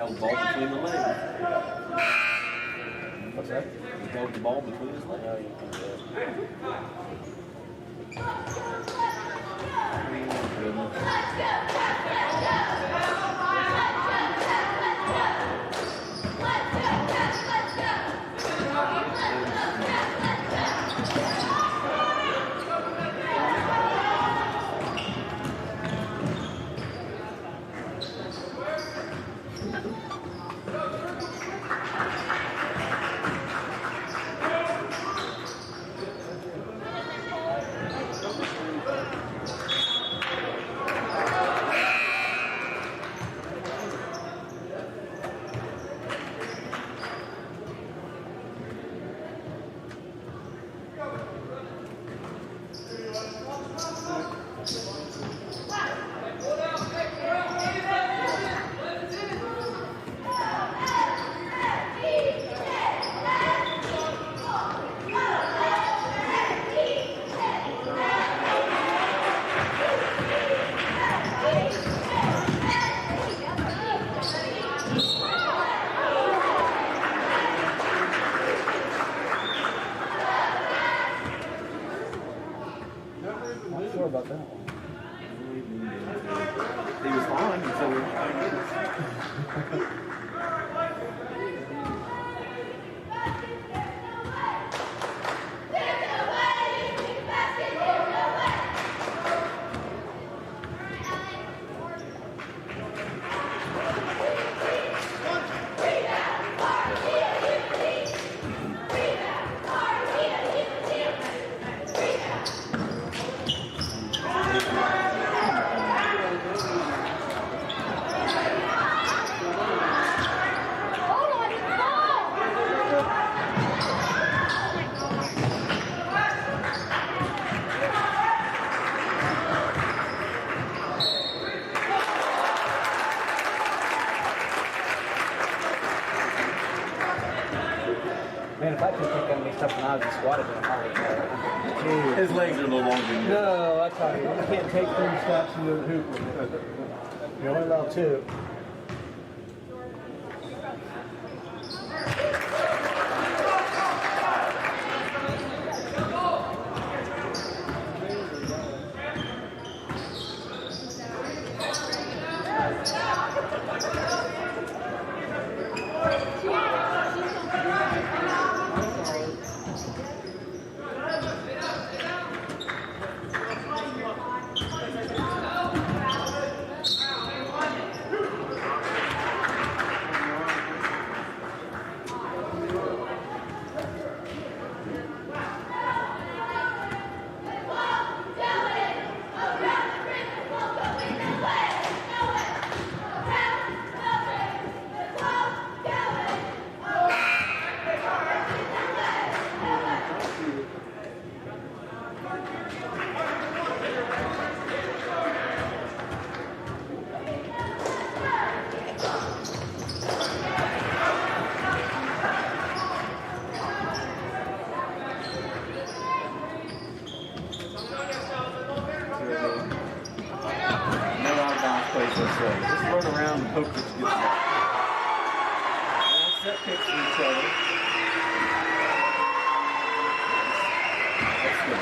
Held the ball between the legs. What's that? He held the ball between his legs. No, you can do it. I'm not sure about that one. He was fine until we were trying to get it. Man, if I could pick up me something I was just squatted in a hollow. His legs are no longer in No, I tell you, you can't take 3 steps into the hoop with it. You're only allowed 2. Just run around and hope that you get the ball. Set picks for each other. That's good.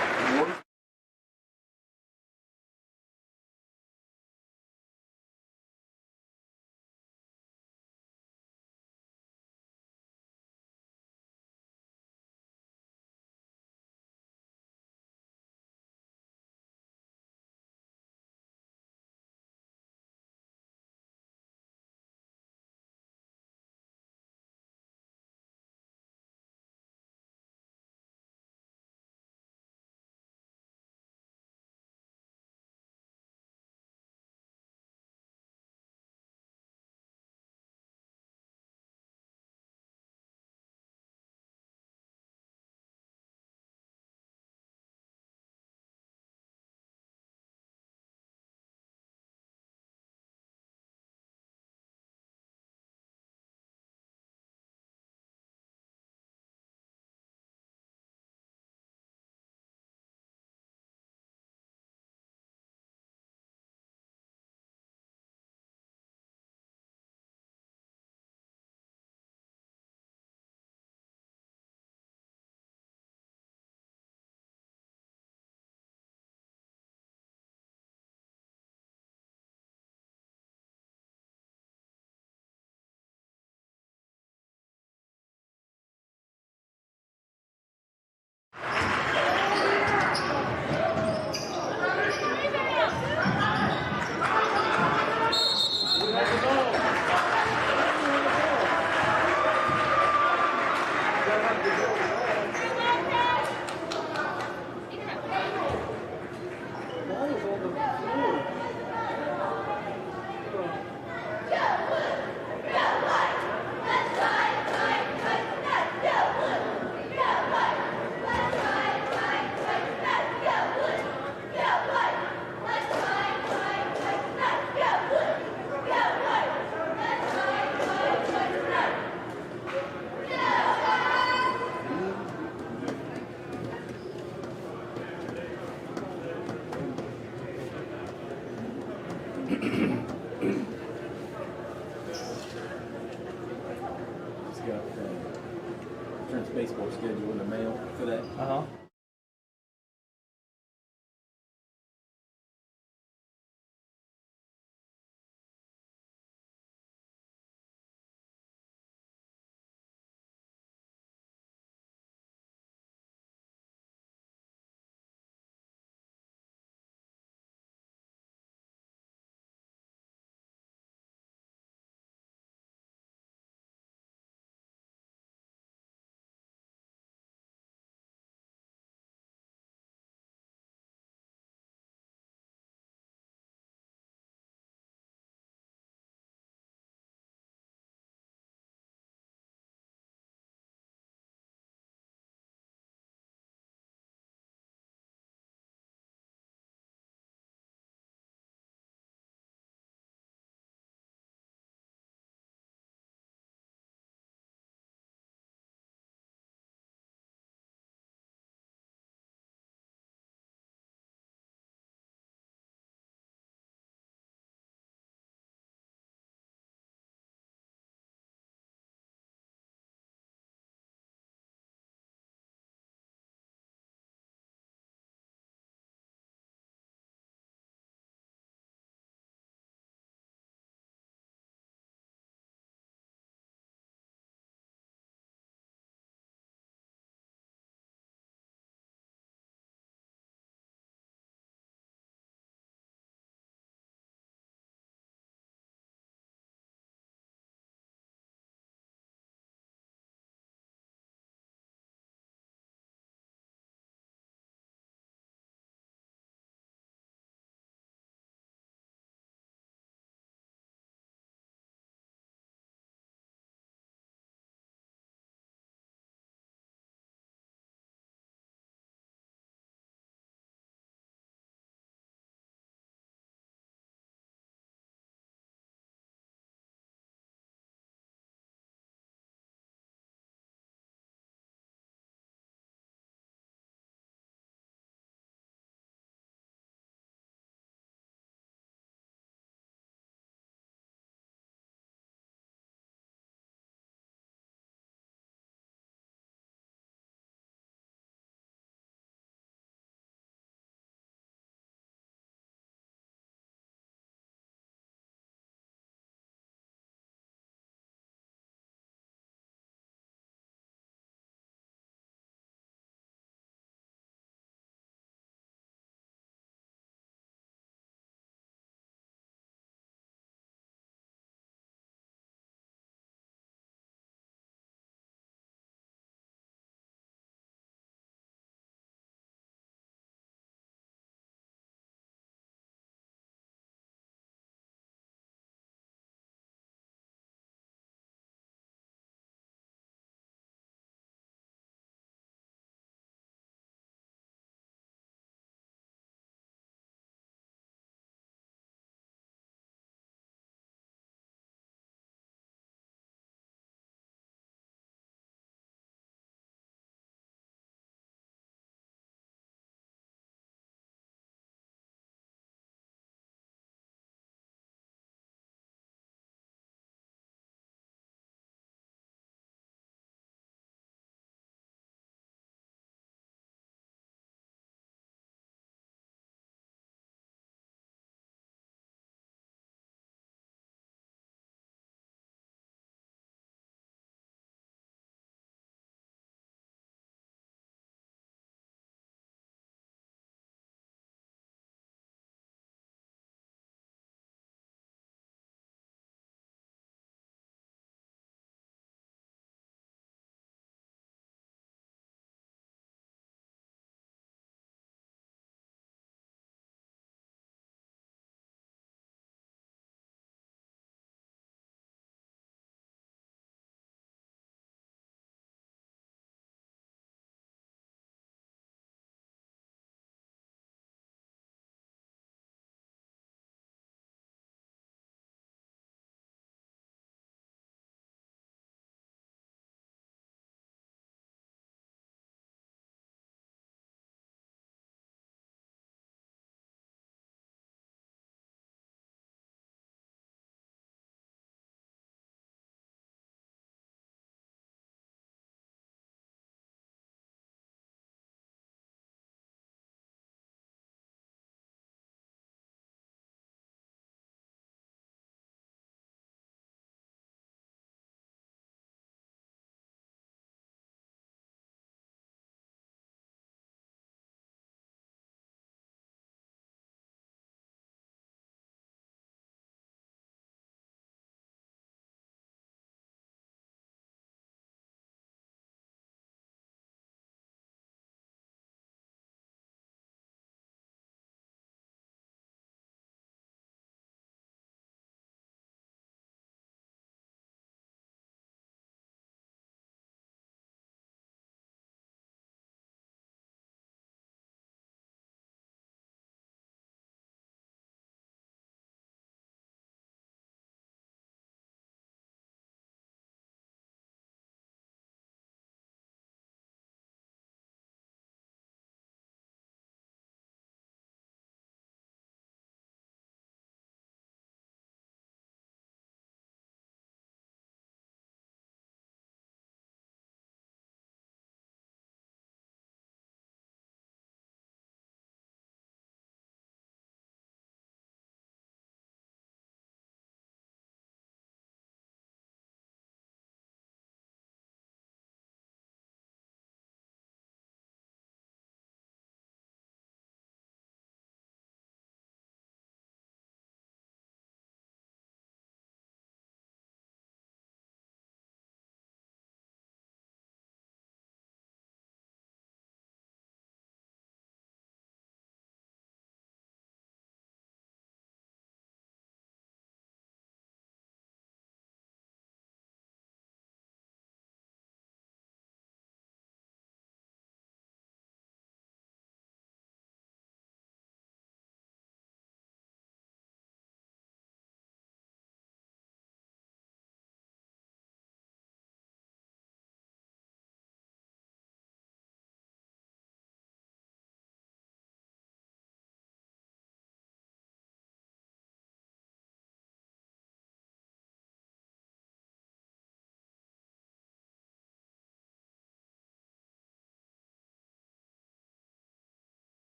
schedule in the mail for that. Uh-huh.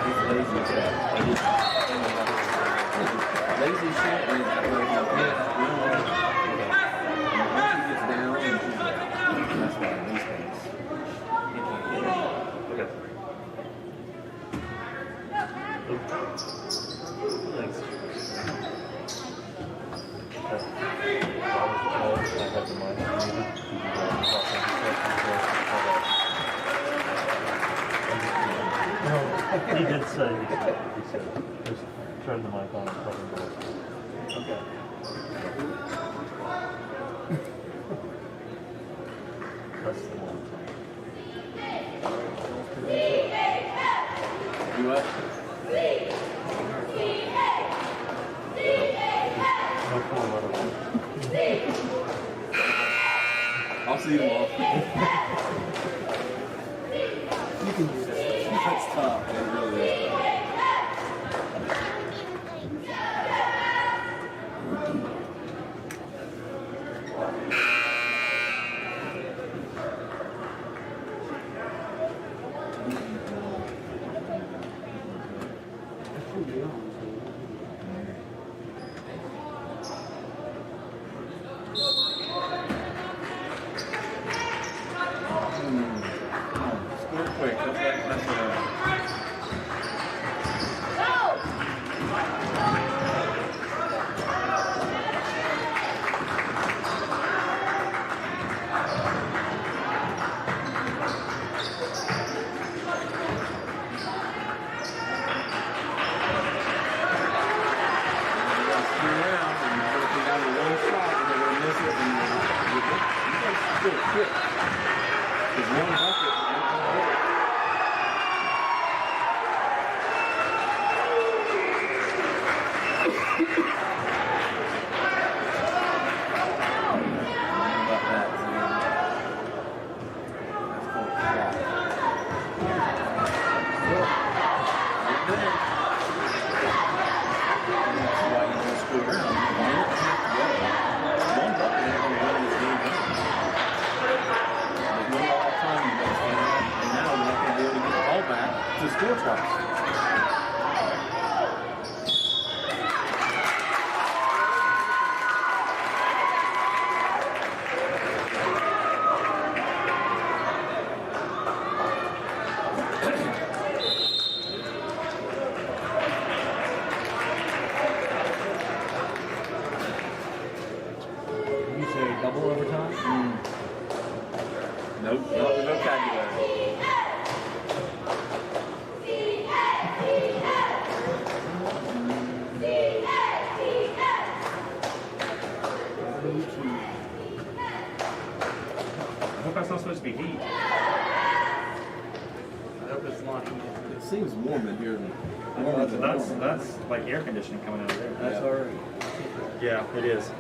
It's lazy stuff. Lazy shit is like we don't want it. And once he gets down, that's why these things. He can't get it. Okay. Thanks. He did say, he said, just turn the mic on and cover the door. Okay. That's the one. You what? No cool letter. I'll see you tomorrow. You can do that. That's tough. It really is tough. Score quick. That's what to score twice. You say double overtime? Nope, not the vocabulary. I hope that's not supposed to be heat. I hope it's not heated. It seems warm in here. That's like air conditioning coming out of there. That's Yeah. already. Yeah, it is.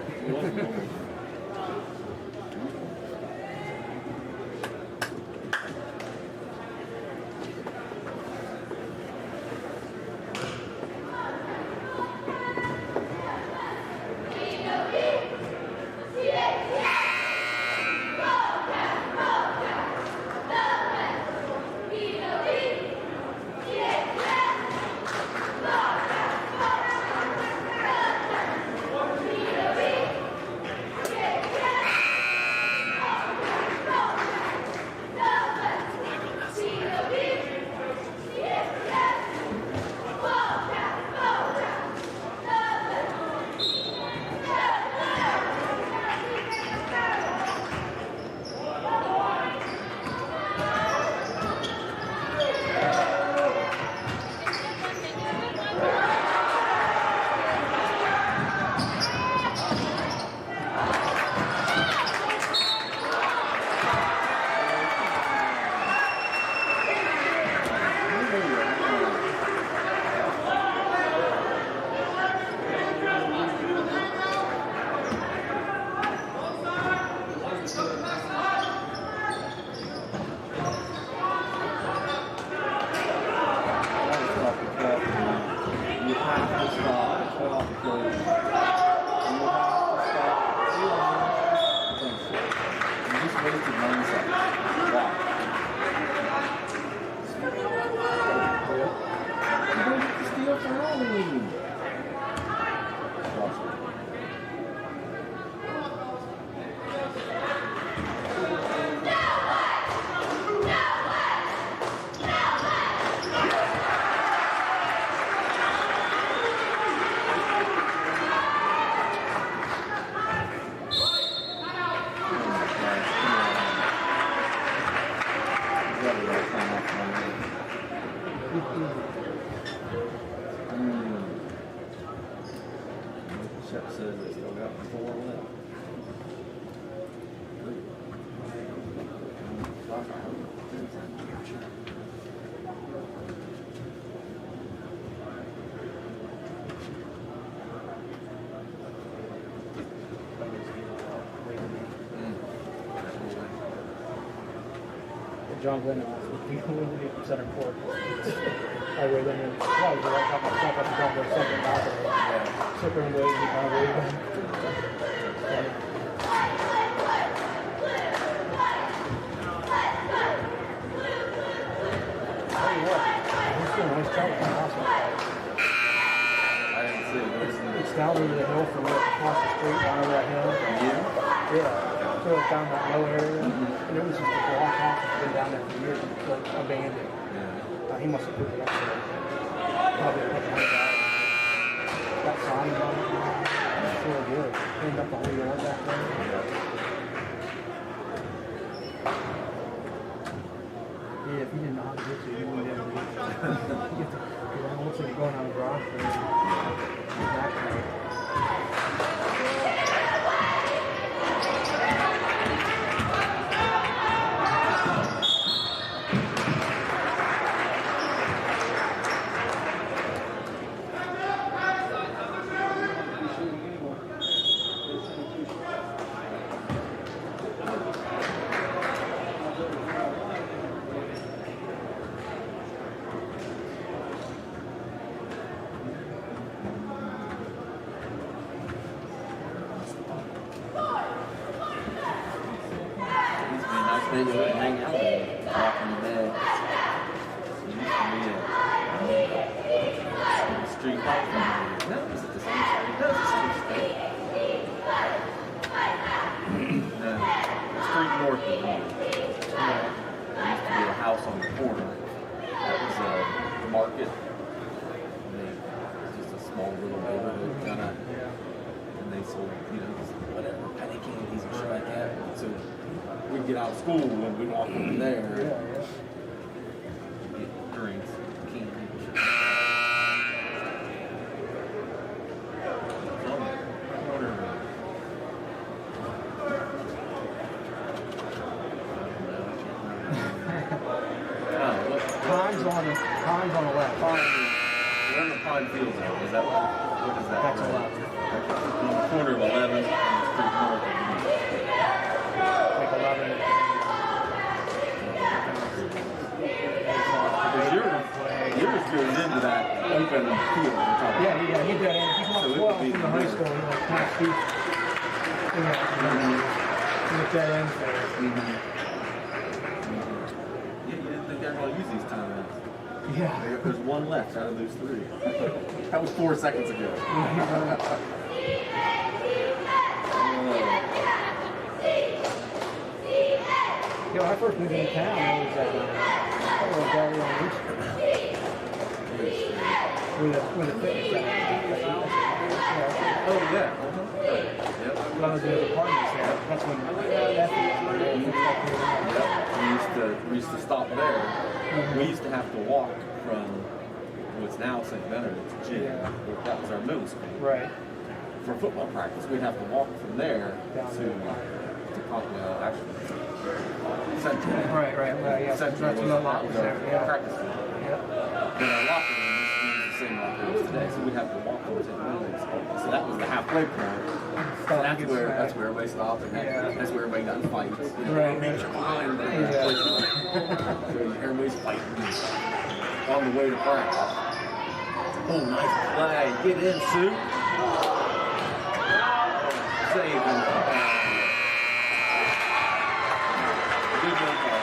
fouling? Shep says they still got 4 left. John Glenn center court. I wait in and well, I got myself up and down there second balcony. Sit there and wait and kind of wait. Tell you what, he's doing a nice job with the house. I didn't see it. It's down over the hill from across the street, down over that hill. Yeah. So it's down that low area. And it was just a block house that's been down there for years, like abandoned. Yeah. He must have put it up there. Probably put $100. That sign on it. It's really good. Cleaned up the whole yard back there. Yeah, if you didn't know how to get to it, you wouldn't ever get to it. It looks like you're going on a garage for exactly. They would hang out and walk in the bed. It used to be a street light. No, is it the same street? No, it's the same street. No, the street north of me. There used to be a house on the corner. That was a market. Just a small little neighborhood kind of. And they sold, whatever, penny candies and shit like that. So we'd get out of school and we'd walk over there and get drinks, candy. Time's on the left. Where the Pine Fields are, is that what is that? That's right? 11. On the corner of 11 and the street north of me. Like 11. Yours goes into that open field we're talking about. Yeah, he did that. And he come up 12 from the high school. He like kind of steep. With that end there. Yeah, you didn't think they were going to use these timeouts. Yeah. There's one left out of those 3. That was 4 seconds ago. When I first moved into town, there was that little deli on East with a fitness center. Oh, yeah. When I was in the apartments there, that's when we used to stop there. We used to have to walk from what's now St. Benedict's gym. That was our middle school. Right. For football practice, we'd have to walk from there to actually Central. Right, yeah. Central That's when the lot was there. Yeah. Practice field. Yeah. But our locker room used to use the same locker room today, so we'd have to walk over St. Benedict's. So that was the halfway point. So that's where everybody stopped, and that's where everybody got in fights. Right. Everybody's fighting on the way to practice. Oh, nice play. Get in, Sue. Save him. Good one, Paul.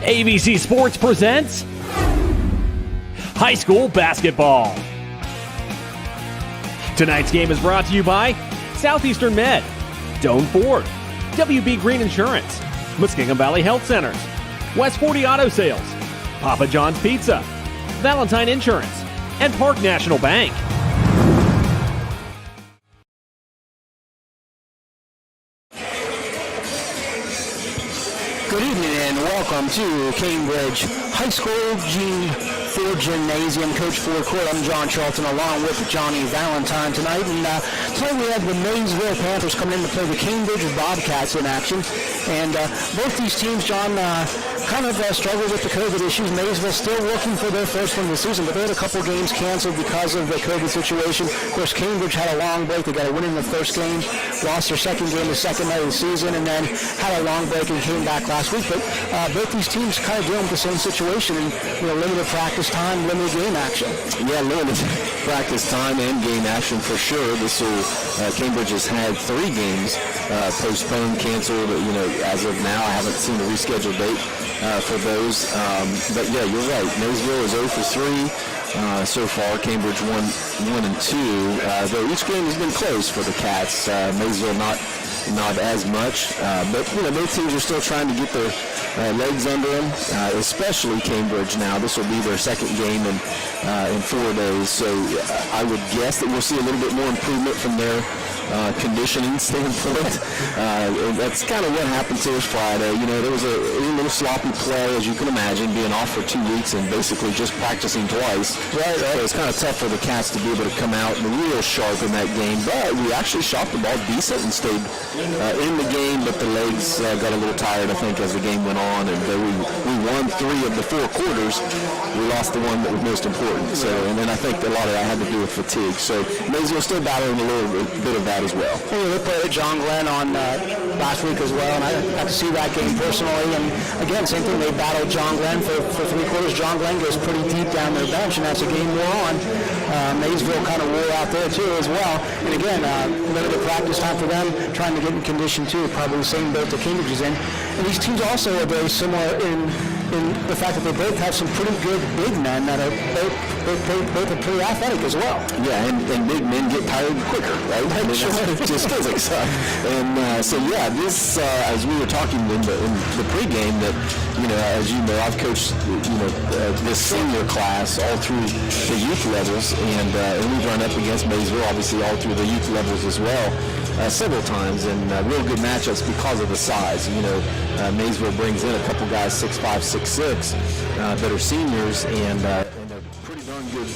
ABC Sports presents high school basketball. Tonight's game is brought to you by Southeastern Med, Doane Ford, WB Green Insurance, Muskingum Valley Health Centers, West 40 Auto Sales, Papa John's Pizza, Valentine Insurance, and Park National Bank. Good evening and welcome to Cambridge High School G4 Gymnasium. Coach Ford Court, I'm John Charlton along with Johnny Valentine tonight. And tonight we have the Maysville Panthers coming in to play the Cambridge Bobcats in action. And both these teams, John, kind of struggled with the COVID issues. Maysville still looking for their first win of the season, but they had a couple games canceled because of the COVID situation. Of course, Cambridge had a long break. They got a win in the first game, lost their second game the second night of the season, and then had a long break and came back last week. But both these teams kind of dealing with the same situation, and limited practice time, limited game action. Yeah, limited practice time and game action for sure. This will Cambridge has had 3 games postponed, canceled. As of now, I haven't seen a rescheduled date for those. But yeah, you're right. Maysville is 0 for 3 so far. Cambridge 1 and 2. Though each game has been close for the Cats. Maysville not as much, but both teams are still trying to get their legs under them, especially Cambridge now. This will be their second game in 4 days, so I would guess that we'll see a little bit more improvement from their conditioning standpoint. That's kind of what happened to us Friday. There was a little sloppy play, as you can imagine, being off for 2 weeks and basically just practicing twice. Right. So it's kind of tough for the Cats to be able to come out real sharp in that game, but we actually shot the ball decent and stayed in the game, but the legs got a little tired, I think, as the game went on, and though we won 3 of the 4 quarters, we lost the one that was most important. So, and then I think a lot of that had to do with fatigue. So Maysville still battling a little bit of that as well. They played at John Glenn on last week as well, and I got to see that game personally. And again, same thing, they battled John Glenn for 3 quarters. John Glenn goes pretty deep down their bench, and as the game wore on, Maysville kind of wore out there too as well. And again, limited practice time for them, trying to get in condition too, probably the same boat that Cambridge is in. And these teams also are very similar in the fact that they both have some pretty good big men that are both are pretty athletic as well. Yeah, and big men get tired quicker, right? It's just physics. And so yeah, this as we were talking in the pregame, that as you know, I've coached this senior class all through the youth levels, and we've run up against Maysville obviously all through the youth levels as well. Several times, and real good matchups because of the size. Maysville brings in a couple guys 6'5", 6'6", that are seniors, and they're pretty darn good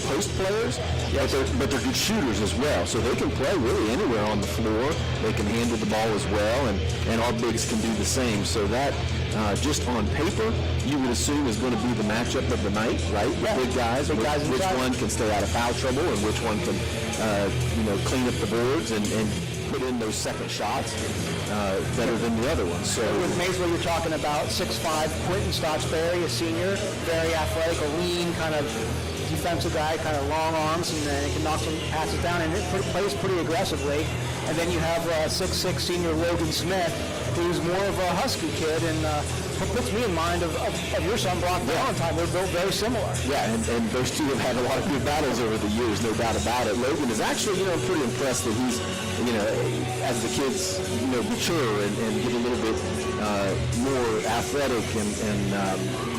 post players, but they're good shooters as well. So they can play really anywhere on the floor. They can handle the ball as well, and our bigs can do the same. So that, just on paper, you would assume is going to be the matchup of the night, right? Yeah. Big guys, which one can stay out of foul trouble and which one can, clean up the boards and put in those second shots better than the other ones. So with Maysville, you're talking about 6'5", Quentin Stotchberry, a senior, very athletic, a lean kind of defensive guy, kind of long arms, and he can knock some passes down, and it plays pretty aggressively. And then you have 6'6" senior Logan Smith, who's more of a husky kid, and puts me in mind of your son Brock Valentine. They're built very similar. Yeah, and those two have had a lot of good battles over the years, no doubt about it. Logan is actually, I'm pretty impressed that he's, as the kids, mature and get a little bit more athletic and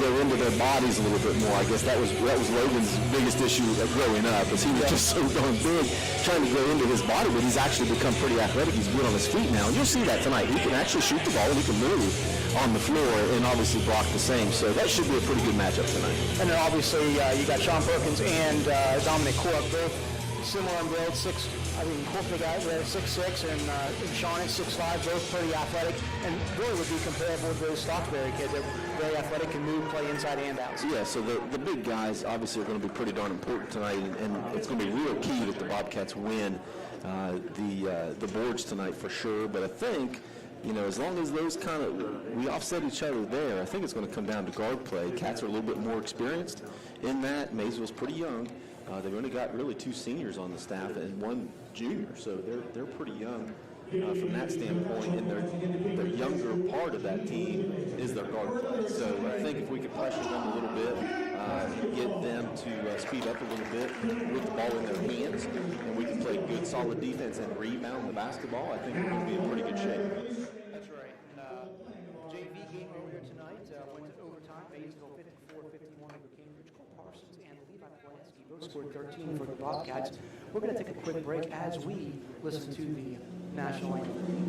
go into their bodies a little bit more. I guess that was Logan's biggest issue growing up, is he was just so darn big trying to grow into his body, but he's actually become pretty athletic. He's good on his feet now, and you'll see that tonight. He can actually shoot the ball and he can move on the floor, and obviously Brock the same. So that should be a pretty good matchup tonight. And then obviously you got Sean Perkins and Dominic Cork, both similar in build. Cork the guy, they're 6'6", and Sean is 6'5", both pretty athletic, and really would be comparable with those Stockberry kids. They're very athletic, can move, play inside and out. Yeah, so the big guys obviously are going to be pretty darn important tonight, and it's going to be real key that the Bobcats win the boards tonight for sure. But I think, as long as those we offset each other there, I think it's going to come down to guard play. Cats are a little bit more experienced in that. Maysville's pretty young. They've only got really 2 seniors on the staff and 1 junior, so they're pretty young from that standpoint, and their younger part of that team is their guard play. So I think if we could pressure them a little bit and get them to speed up a little bit with the ball in their hands, and we can play good, solid defense and rebound the basketball, I think we're going to be in pretty good shape. That's right. And, JV game earlier tonight went to overtime. Maysville 54-51 over Cambridge. Cole Parsons and Levi Polanski both scored 13 for the Bobcats. We're going to take a quick break as we listen to the national anthem.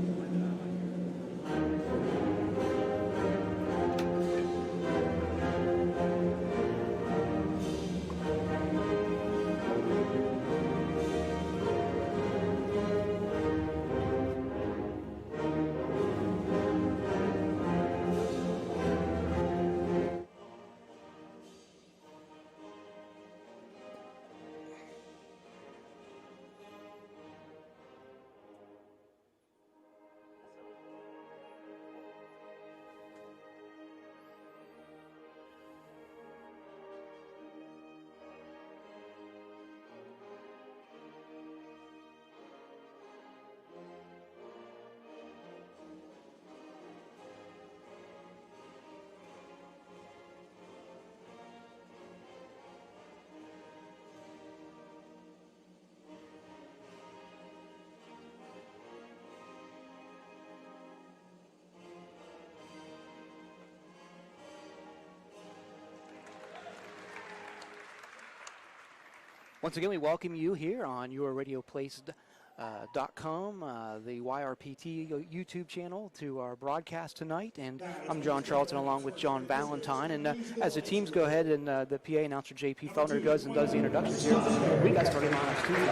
Once again, we welcome you here on yourradioplace.com, the YRPT YouTube channel, to our broadcast tonight. And I'm John Charlton along with John Valentine. And as the teams go ahead and the PA announcer J.P. Felner goes and does the introductions here, we got started on our studio.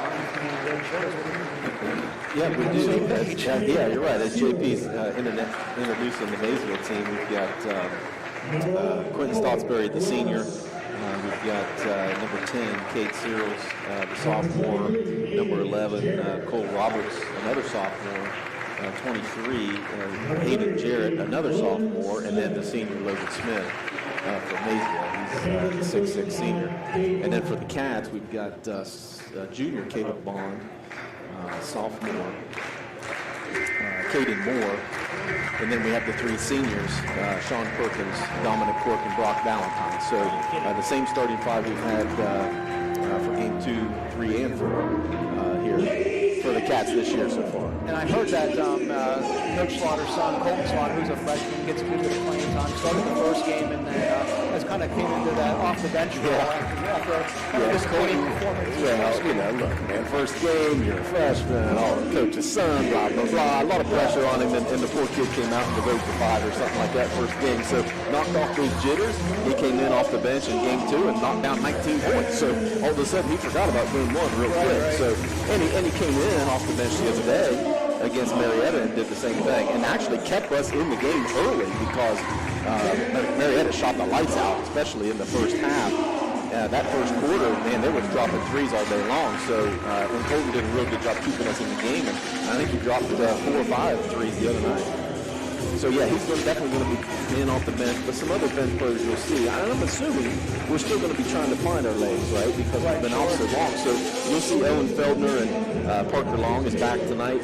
Yeah, we do. Yeah, you're right. As JP's introducing the Maysville team, we've got Quentin Stottsbury, the senior. We've got number 10, Kate Searles, the sophomore. Number 11, Cole Roberts, another sophomore. 23, Hayden Jarrett, another sophomore. And then the senior, Logan Smith from Maysville. He's the 6'6" senior. And then for the Cats, we've got junior Caleb Bond, sophomore Caden Moore. And then we have the three seniors, Sean Perkins, Dominic Quirk, and Brock Valentine. So the same starting five we've had for game 2, 3, and 4 here for the Cats this year so far. And I heard that Coach Slaughter's son, Colton Slaughter, who's a freshman, gets a good bit of playing time, started the first game, and then has kind of came into that off-the-bench role after disappointing performance. Well, look, man, first game, you're a freshman, all the coach's son, blah, blah, blah. A lot of pressure on him, and the poor kid came out and devoted to 5 or something like that first game. So knocked off those jitters. He came in off the bench in game 2 and knocked down 19 points. So all of a sudden, he forgot about game 1 real quick. Right. So, and he came in off the bench the other day against Marietta and did the same thing, and actually kept us in the game early because Marietta shot the lights out, especially in the first half. That first quarter, man, they were dropping threes all day long. So, and Colton did a real good job keeping us in the game, and I think he dropped 4 or 5 threes the other night. So yeah, he's definitely going to be in off the bench, but some other bench players you'll see. And I'm assuming we're still going to be trying to find our legs, right? Because we've been out so long. So you'll see Owen Feldner and Parker Long is back tonight.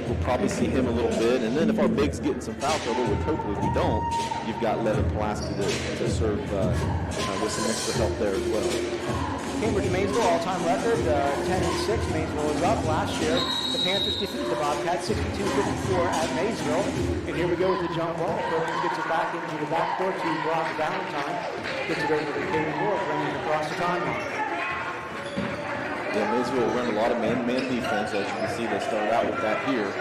We'll probably see him a little bit. And then if our bigs get in some foul trouble, which hopefully we don't, you've got Levin Pulaski to serve with some extra help there as well. Cambridge Maysville all-time record, 10-6. Maysville was up last year. The Panthers defeated the Bobcats 62-54 at Maysville. And here we go with the jump ball. Perkins gets it back into the backcourt to Brock Valentine. Gets it over to Caden Moore, running across the timeline. Yeah, Maysville will run a lot of man-to-man defense. As you can see, they started out with that here.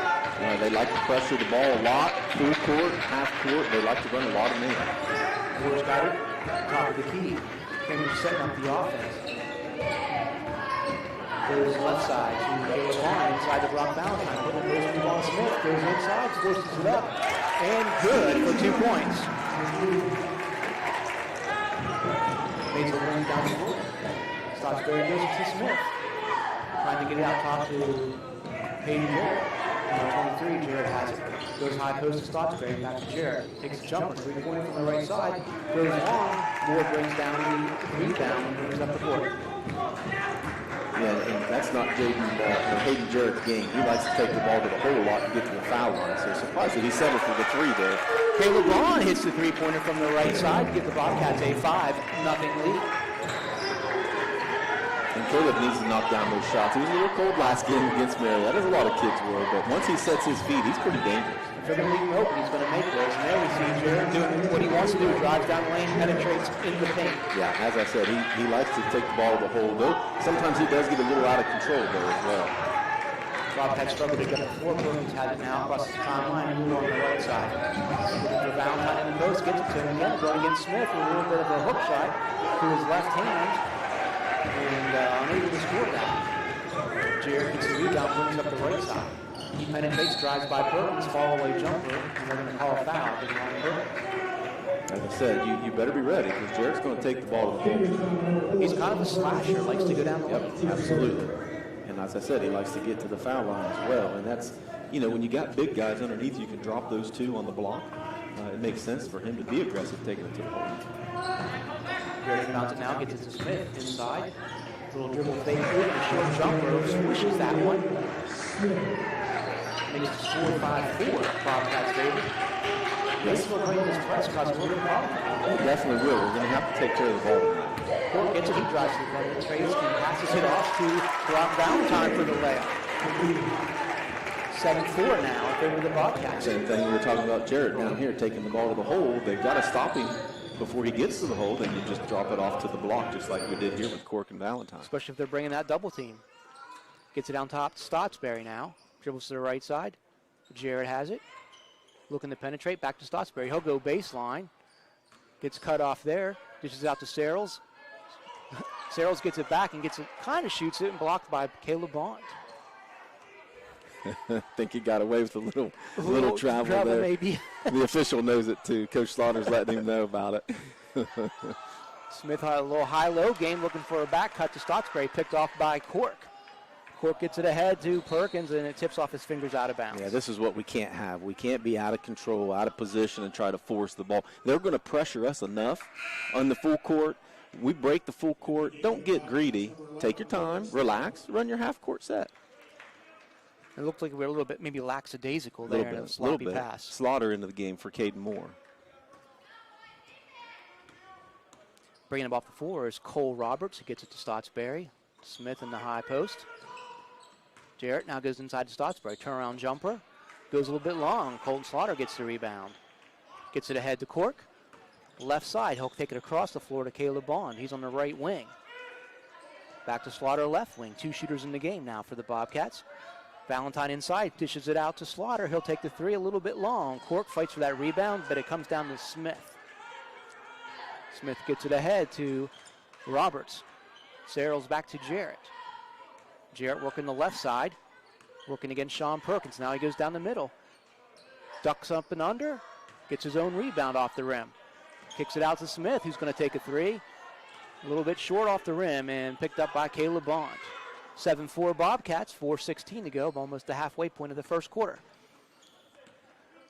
They like to pressure the ball a lot, full court, half court. They like to run a lot of man. Moore's got it, top of the key. Cambridge setting up the offense. Goes left side to Caleb Vaughn inside to Brock Valentine. Putting it to Vaughn Smith. Goes inside, forces it up. And good for 2 points. Maysville running down the floor. Stottsbury goes to Smith. Trying to get it out top to Hayden Jarrett. Number 23, Jarrett has it. Goes high post to Stottsbury, back to Jarrett. Takes a jumper, 3-pointer from the right side. Goes on. Moore brings down the rebound and brings up the court. Yeah, and that's not Hayden Jarrett's game. He likes to take the ball to the hole a lot and get to the foul line. So surprised that he settled for the 3 there. Caleb Bond hits the three-pointer from the right side to give the Bobcats a 5-0 lead. And Caleb needs to knock down those shots. He was a little cold last game against Marietta, as a lot of kids were, but once he sets his feet, he's pretty dangerous. If they're going to leave him open, he's going to make those. And there we see Jared doing what he wants to do, drives down the lane, penetrates in the paint. Yeah, as I said, he likes to take the ball to the hole, though sometimes he does get a little out of control there as well. Bobcats struggle to get the 4. Williams has it now across the timeline and on the right side. For Valentine in the post, gets it to him again, going against Smith with a little bit of a hook shot to his left hand. And unable to score that. Jared gets the rebound, brings up the right side. He penetrates, drives by Perkins, fall-away jumper, and they're going to call a foul. Like I said, you better be ready because Jared's going to take the ball to the hole. He's kind of a slasher, likes to go down the lane. Yep, absolutely. And as I said, he likes to get to the foul line as well. And that's, when you got big guys underneath, you can drop those 2 on the block. It makes sense for him to be aggressive taking it to the hole. Jared inbounds it now, gets it to Smith inside. Little dribble fake through, a short jumper, swishes that one. Makes it score 5-4, Bobcats favor. Maysville bringing this press because we're going to problem. He definitely will. We're going to have to take care of the ball tonight. Cork gets it, he drives to the corner, trades, and passes it off to Brock Valentine for the layup. 7-4 now in favor of the Bobcats. Same thing we were talking about Jared down here taking the ball to the hole. They've got to stop him before he gets to the hole. Then you just drop it off to the block just like we did here with Cork and Valentine. Especially if they're bringing that double team. Gets it down top to Stottsbury now. Dribbles to the right side. Jared has it. Looking to penetrate. Back to Stottsbury. He'll go baseline. Gets cut off there. Dishes out to Searles. Searles gets it back and kind of shoots it and blocked by Caleb Bond. I think he got away with a little travel there. Maybe. The official knows it too. Coach Slaughter's letting him know about it. Smith had a little high-low game looking for a back cut to Stottsbury, picked off by Cork. Cork gets it ahead to Perkins, and it tips off his fingers out of bounds. Yeah, this is what we can't have. We can't be out of control, out of position, and try to force the ball. They're going to pressure us enough on the full court. We break the full court. Don't get greedy. Take your time, relax, run your half-court set. It looked like we were a little bit maybe lackadaisical there in a sloppy pass. Slaughter into the game for Caden Moore. Bringing him off the floor is Cole Roberts, who gets it to Stottsbury. Smith in the high post. Jarrett now goes inside to Stottsbury. Turnaround jumper. Goes a little bit long. Colton Slaughter gets the rebound. Gets it ahead to Cork. Left side. He'll take it across the floor to Caleb Bond. He's on the right wing. Back to Slaughter, left wing. 2 shooters in the game now for the Bobcats. Valentine inside, dishes it out to Slaughter. He'll take the 3 a little bit long. Cork fights for that rebound, but it comes down to Smith. Smith gets it ahead to Roberts. Searles back to Jarrett. Jarrett working the left side, working against Sean Perkins. Now he goes down the middle. Ducks up and under, gets his own rebound off the rim. Kicks it out to Smith, who's going to take a 3. A little bit short off the rim and picked up by Caleb Bond. 7-4 Bobcats, 4:16 to go, almost the halfway point of the first quarter.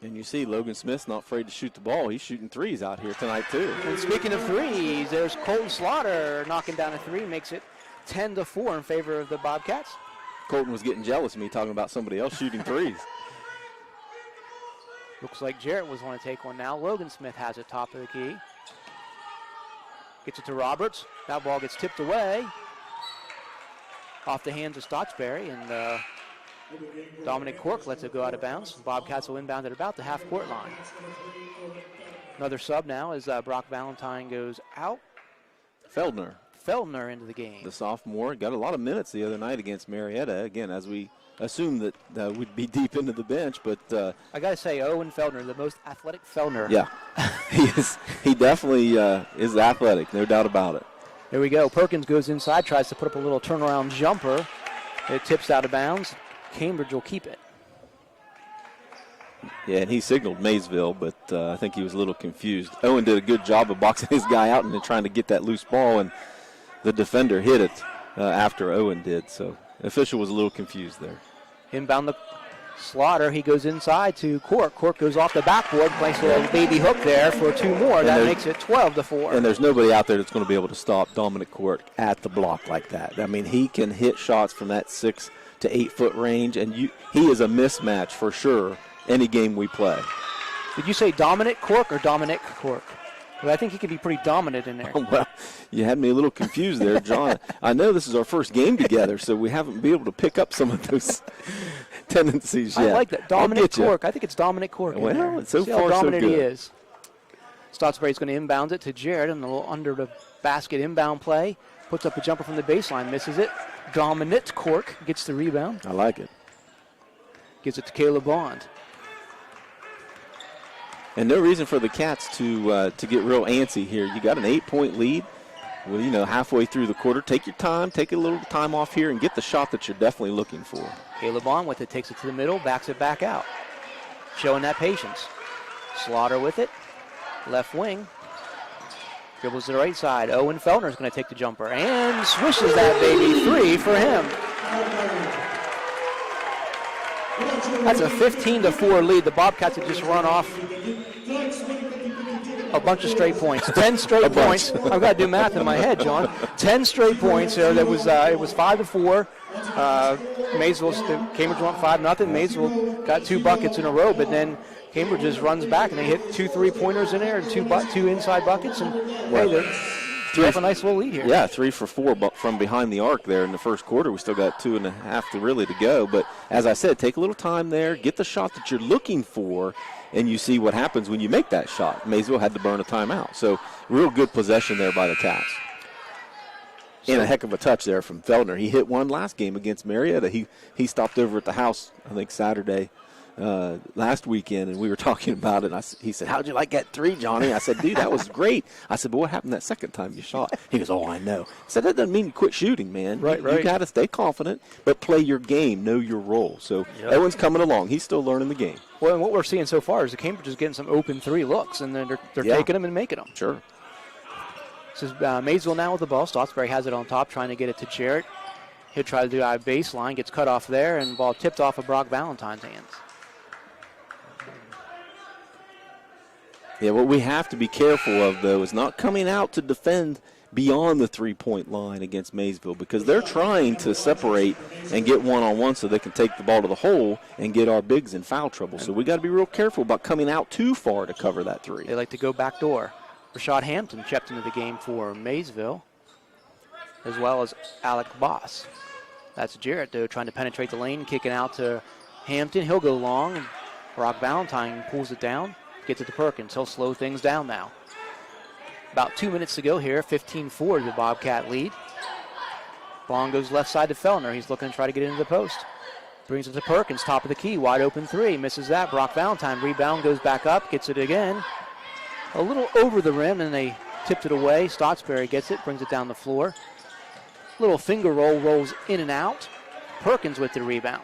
And you see Logan Smith's not afraid to shoot the ball. He's shooting 3s out here tonight, too. And speaking of 3s, there's Colton Slaughter knocking down a 3, makes it 10-4 in favor of the Bobcats. Colton was getting jealous of me talking about somebody else shooting 3s. Looks like Jarrett was going to take one now. Logan Smith has it top of the key. Gets it to Roberts. That ball gets tipped away. Off the hands of Stottsbury, and Dominic Cork lets it go out of bounds. Bobcats will inbound at about the half-court line. Another sub now as Brock Valentine goes out. Feldner into the game. The sophomore got a lot of minutes the other night against Marietta. Again, as we assumed that we'd be deep into the bench, but I got to say, Owen Feldner, the most athletic Feldner. Yeah, he definitely is athletic, no doubt about it. There we go. Perkins goes inside, tries to put up a little turnaround jumper. It tips out of bounds. Cambridge will keep it. Yeah, and he signaled Maysville, but I think he was a little confused. Owen did a good job of boxing his guy out and then trying to get that loose ball, and the defender hit it after Owen did. So the official was a little confused there. Inbound the Slaughter, he goes inside to Cork. Cork goes off the backboard, plays a little baby hook there for 2 more. That makes it 12-4. And there's nobody out there that's going to be able to stop Dominic Cork at the block like that. I mean, he can hit shots from that 6 to 8 foot range, and he is a mismatch for sure any game we play. Did you say Dominic Cork or Dominic Cork? Well, I think he could be pretty dominant in there. Oh, well, you had me a little confused there, John. I know this is our first game together, so we haven't been able to pick up some of those tendencies yet. I like that. Dominic Cork. I think it's Dominic Cork. Well, so see far, how dominant so good. he is. Stottsbury's going to inbound it to Jarrett, and a little under the basket inbound play. Puts up a jumper from the baseline, misses it. Dominic Cork gets the rebound. I like it. Gives it to Caleb Bond. And no reason for the Cats to get real antsy here. You got an 8-point lead. Well, halfway through the quarter, take your time, take a little time off here, and get the shot that you're definitely looking for. Caleb Bond with it, takes it to the middle, backs it back out. Showing that patience. Slaughter with it, left wing. Dribbles to the right side. Owen Feltner's going to take the jumper and swishes that baby 3 for him. That's a 15-4 lead. The Bobcats have just run off a bunch of straight points. 10 straight points. I've got to do math in my head, John. 10 straight points. It was 5-4. Cambridge won 5-0. Maysville got 2 buckets in a row, but then Cambridge just runs back and they hit 2 3-pointers in there and 2 inside buckets, and they have a nice little lead here. Yeah, 3 for 4 from behind the arc there in the first quarter. We still got 2.5 to go. But as I said, take a little time there, get the shot that you're looking for, and you see what happens when you make that shot. Maysville had to burn a timeout. So real good possession there by the Cats. And a heck of a touch there from Feldner. He hit one last game against Marietta. He stopped over at the house, I think, Saturday last weekend, and we were talking about it. And he said, "How'd you like that 3, Johnny?" I said, "Dude, that was great." I said, "But what happened that second time you shot?" He goes, "Oh, I know." I said, "That doesn't mean you quit shooting, man. Right. You got to stay confident, but play your game, know your role." So everyone's coming along. He's still learning the game. Well, and what we're seeing so far is the Cambridge is getting some open 3 looks, and then they're taking them and making them. Sure. This is Maysville now with the ball. Stottsbury has it on top, trying to get it to Jarrett. He'll try to do out of baseline, gets cut off there, and the ball tipped off of Brock Valentine's hands. Yeah, what we have to be careful of, though, is not coming out to defend beyond the 3-point line against Maysville, because they're trying to separate and get one-on-one so they can take the ball to the hole and get our bigs in foul trouble. So we got to be real careful about coming out too far to cover that 3. They like to go back door. Rashad Hampton checked into the game for Maysville, as well as Alec Boss. That's Jarrett, though, trying to penetrate the lane, kicking out to Hampton. He'll go long. Brock Valentine pulls it down, gets it to Perkins. He'll slow things down now. About 2 minutes to go here, 15-4 the Bobcat lead. Ball goes left side to Fellner. He's looking to try to get into the post. Brings it to Perkins, top of the key, wide open 3. Misses that. Brock Valentine, rebound, goes back up, gets it again. A little over the rim, and they tipped it away. Stottsbury gets it, brings it down the floor. Little finger roll, rolls in and out. Perkins with the rebound.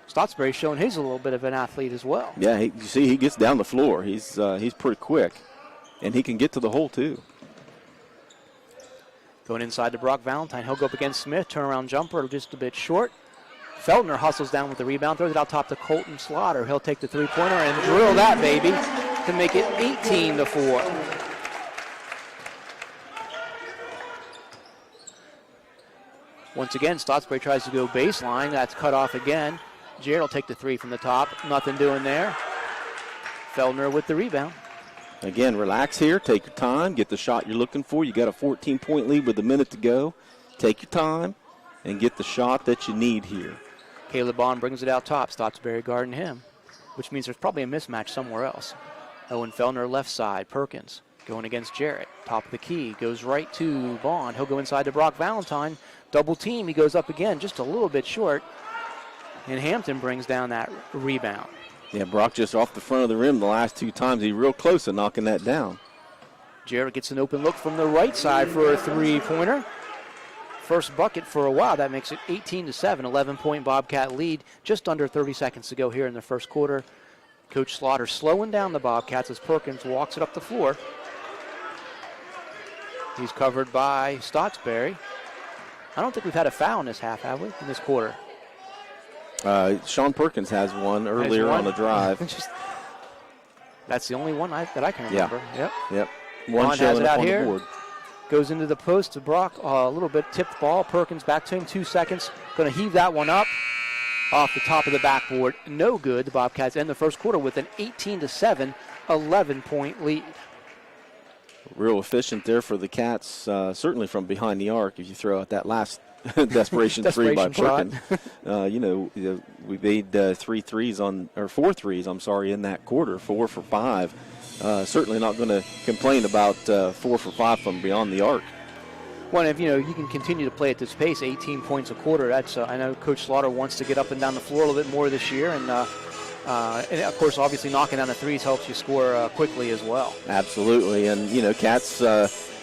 Stottsbury showing he's a little bit of an athlete as well. Yeah, you see he gets down the floor. He's pretty quick, and he can get to the hole too. Going inside to Brock Valentine. He'll go up against Smith. Turnaround jumper just a bit short. Feltner hustles down with the rebound. Throws it out top to Colton Slaughter. He'll take the 3-pointer and drill that baby to make it 18-4. Once again, Stottsbury tries to go baseline. That's cut off again. Jared will take the 3 from the top. Nothing doing there. Feldner with the rebound. Again, relax here. Take your time. Get the shot you're looking for. You got a 14-point lead with a minute to go. Take your time and get the shot that you need here. Caleb Bond brings it out top. Stottsbury guarding him, which means there's probably a mismatch somewhere else. Owen Feldner left side. Perkins going against Jarrett. Top of the key. Goes right to Bond. He'll go inside to Brock Valentine. Double team. He goes up again, just a little bit short. And Hampton brings down that rebound. Yeah, Brock just off the front of the rim the last 2 times. He's real close to knocking that down. Jarrett gets an open look from the right side for a 3-pointer. First bucket for a while. That makes it 18-7, 11-point Bobcat lead. Just under 30 seconds to go here in the first quarter. Coach Slaughter slowing down the Bobcats as Perkins walks it up the floor. He's covered by Stottsbury. I don't think we've had a foul in this half, have we, in this quarter? Sean Perkins has one earlier on the drive. That's the only one that I can remember. Yep. Bond One has showing it up out on here. the board. Goes into the post to Brock. A little bit tipped ball. Perkins back to him. 2 seconds. Going to heave that one up off the top of the backboard. No good. The Bobcats end the first quarter with an 18-7, 11-point lead. Real efficient there for the Cats, certainly from behind the arc. If you throw out that last desperation three by Perkins, we made 4 threes I'm sorry, in that quarter, 4 for 5. Certainly not going to complain about 4 for 5 from beyond the arc. Well, if you can continue to play at this pace, 18 points a quarter. That's I know Coach Slaughter wants to get up and down the floor a little bit more this year, and of course, obviously, knocking down the threes helps you score quickly as well. Absolutely, and Cats.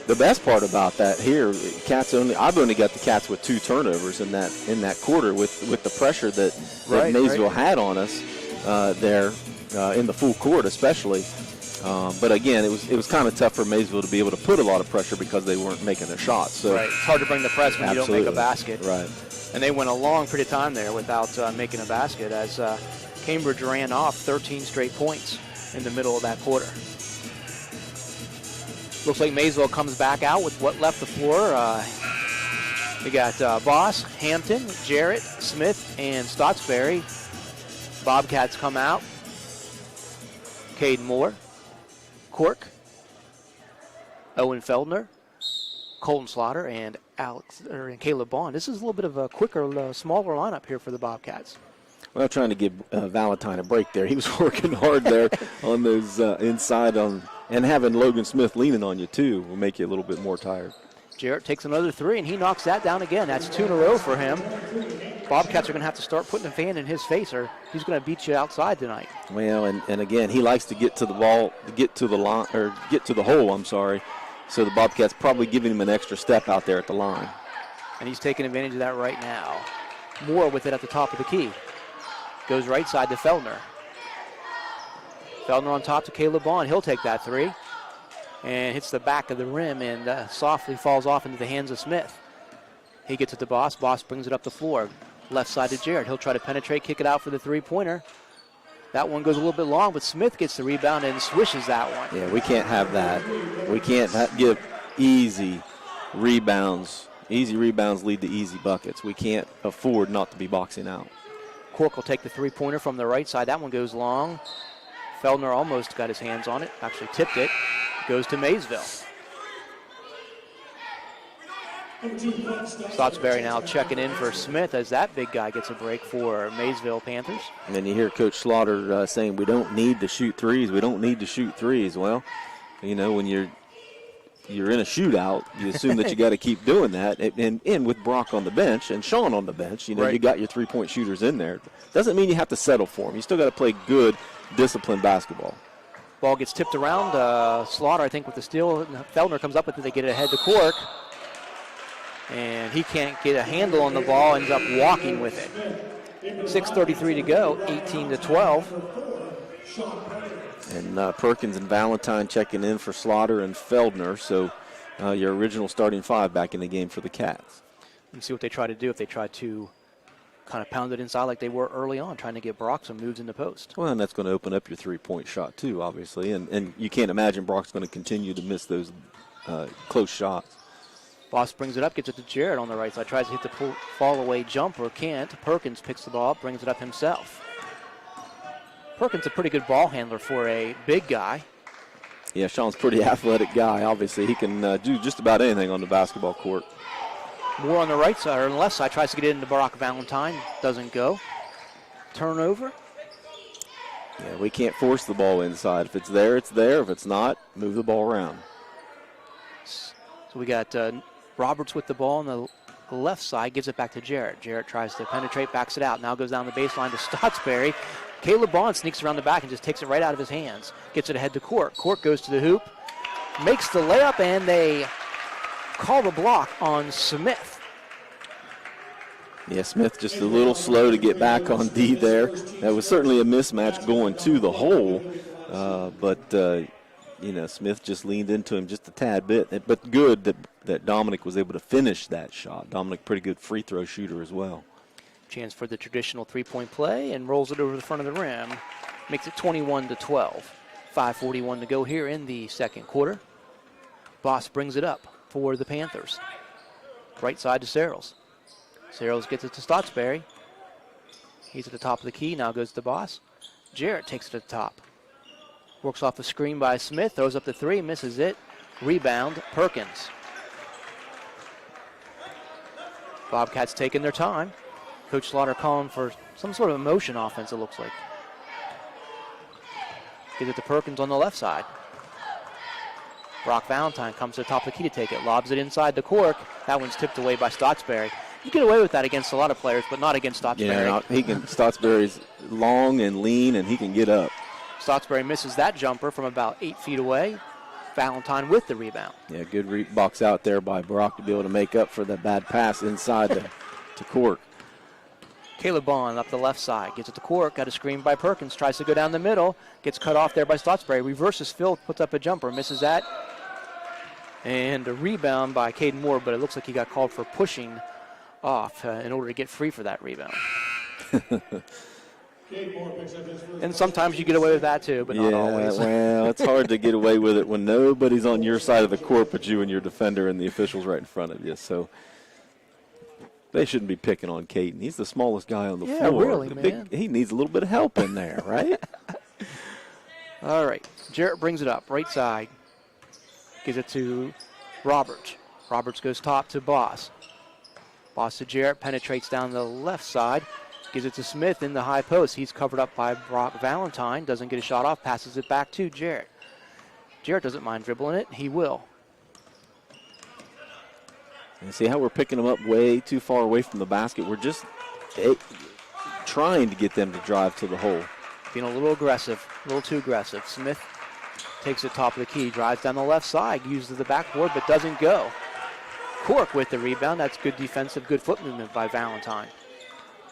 The best part about that here, I've only got the Cats with 2 turnovers in that quarter with the pressure that Maysville had on us there in the full court, especially. But again, it was kind of tough for Maysville to be able to put a lot of pressure because they weren't making their shots. So it's hard to bring the press when you don't make a basket. Right. And they went a long period of time there without making a basket as Cambridge ran off 13 straight points in the middle of that quarter. Looks like Maysville comes back out with what left the floor. We got Boss, Hampton, Jarrett, Smith, and Stottsbury. Bobcats come out. Caden Moore, Cork, Owen Feldner, Colton Slaughter, and Caleb Bond. This is a little bit of a quicker, smaller lineup here for the Bobcats. Well, trying to give Valentine a break there. He was working hard there on those inside and having Logan Smith leaning on you too will make you a little bit more tired. Jarrett takes another 3, and he knocks that down again. That's 2 in a row for him. Bobcats are going to have to start putting a fan in his face, or he's going to beat you outside tonight. Well, and again, he likes to get to the ball, get to the line, or get to the hole. I'm sorry. So the Bobcats probably giving him an extra step out there at the line. And he's taking advantage of that right now. Moore with it at the top of the key. Goes right side to Feldner. Feldner on top to Caleb Bond. He'll take that 3. And hits the back of the rim and softly falls off into the hands of Smith. He gets it to Boss. Boss brings it up the floor. Left side to Jarrett. He'll try to penetrate, kick it out for the 3-pointer. That one goes a little bit long, but Smith gets the rebound and swishes that one. Yeah, we can't have that. We can't give easy rebounds. Easy rebounds lead to easy buckets. We can't afford not to be boxing out. Cork will take the 3-pointer from the right side. That one goes long. Feldner almost got his hands on it, actually tipped it. Goes to Maysville. Stottsbury now checking in for Smith as that big guy gets a break for Maysville Panthers. And then you hear Coach Slaughter saying, we don't need to shoot threes. We don't need to shoot threes. Well, when you're in a shootout, you assume that you got to keep doing that. And with Brock on the bench and Sean on the bench, you got your 3-point shooters in there. Doesn't mean you have to settle for them. You still got to play good, disciplined basketball. Ball gets tipped around. Slaughter, I think, with the steal. Feldner comes up with it. They get it ahead to Cork. And he can't get a handle on the ball, ends up walking with it. 6:33 to go, 18-12. And Perkins and Valentine checking in for Slaughter and Feldner. So your original starting 5 back in the game for the Cats. And see what they try to do if they try to kind of pound it inside like they were early on, trying to get Brock some moves in the post. Well, and that's going to open up your 3-point shot too, obviously. And you can't imagine Brock's going to continue to miss those close shots. Boss brings it up, gets it to Jarrett on the right side, tries to hit the fall-away jumper, can't. Perkins picks the ball up, brings it up himself. Perkins a pretty good ball handler for a big guy. Yeah, Sean's a pretty athletic guy. Obviously, he can do just about anything on the basketball court. Moore on the right side, or on the left side, tries to get it into Barack Valentine. Doesn't go. Turnover. Yeah, we can't force the ball inside. If it's there, it's there. If it's not, move the ball around. So we got Roberts with the ball on the left side, gives it back to Jarrett. Jarrett tries to penetrate, backs it out. Now goes down the baseline to Stottsbury. Caleb Bond sneaks around the back and just takes it right out of his hands. Gets it ahead to Cork. Cork goes to the hoop, makes the layup, and they call the block on Smith. Yeah, Smith just a little slow to get back on D there. That was certainly a mismatch going to the hole, but Smith just leaned into him just a tad bit. But good that Dominic was able to finish that shot. Dominic, pretty good free throw shooter as well. Chance for the traditional three-point play and rolls it over the front of the rim. Makes it 21-12. 5:41 to go here in the second quarter. Boss brings it up for the Panthers. Right side to Searles. Searles gets it to Stotsberry. He's at the top of the key, now goes to Boss. Jarrett takes it to the top. Works off a screen by Smith, throws up the three, misses it. Rebound, Perkins. Bobcats taking their time. Coach Slaughter calling for some sort of a motion offense, it looks like. Gives it to Perkins on the left side. Brock Valentine comes to the top of the key to take it. Lobs it inside to Cork. That one's tipped away by Stotsberry. You get away with that against a lot of players, but not against Stotsberry. Yeah, Stotsberry's long and lean, and he can get up. Stotsberry misses that jumper from about 8 feet away. Valentine with the rebound. Yeah, good box out there by Brock to be able to make up for the bad pass inside to Cork. Caleb Bond up the left side. Gets it to Cork. Got a screen by Perkins. Tries to go down the middle. Gets cut off there by Stotsberry. Reverses Phil. Puts up a jumper. Misses that. And a rebound by Caden Moore, but it looks like he got called for pushing off in order to get free for that rebound. And sometimes you get away with that too, but not always. Well, it's hard to get away with it when nobody's on your side of the court but you and your defender and the officials right in front of you. So they shouldn't be picking on Caden. He's the smallest guy on the floor. Really, man. He needs a little bit of help in there, right? All right. Jarrett brings it up, right side. Gives it to Roberts. Roberts goes top to Boss. Boss to Jarrett, penetrates down the left side. Gives it to Smith in the high post. He's covered up by Brock Valentine. Doesn't get a shot off. Passes it back to Jarrett. Jarrett doesn't mind dribbling it. He will. And see how we're picking them up way too far away from the basket. We're just trying to get them to drive to the hole. Being a little aggressive, a little too aggressive. Smith takes it top of the key. Drives down the left side. Uses the backboard, but doesn't go. Cork with the rebound. That's good defensive, good foot movement by Valentine.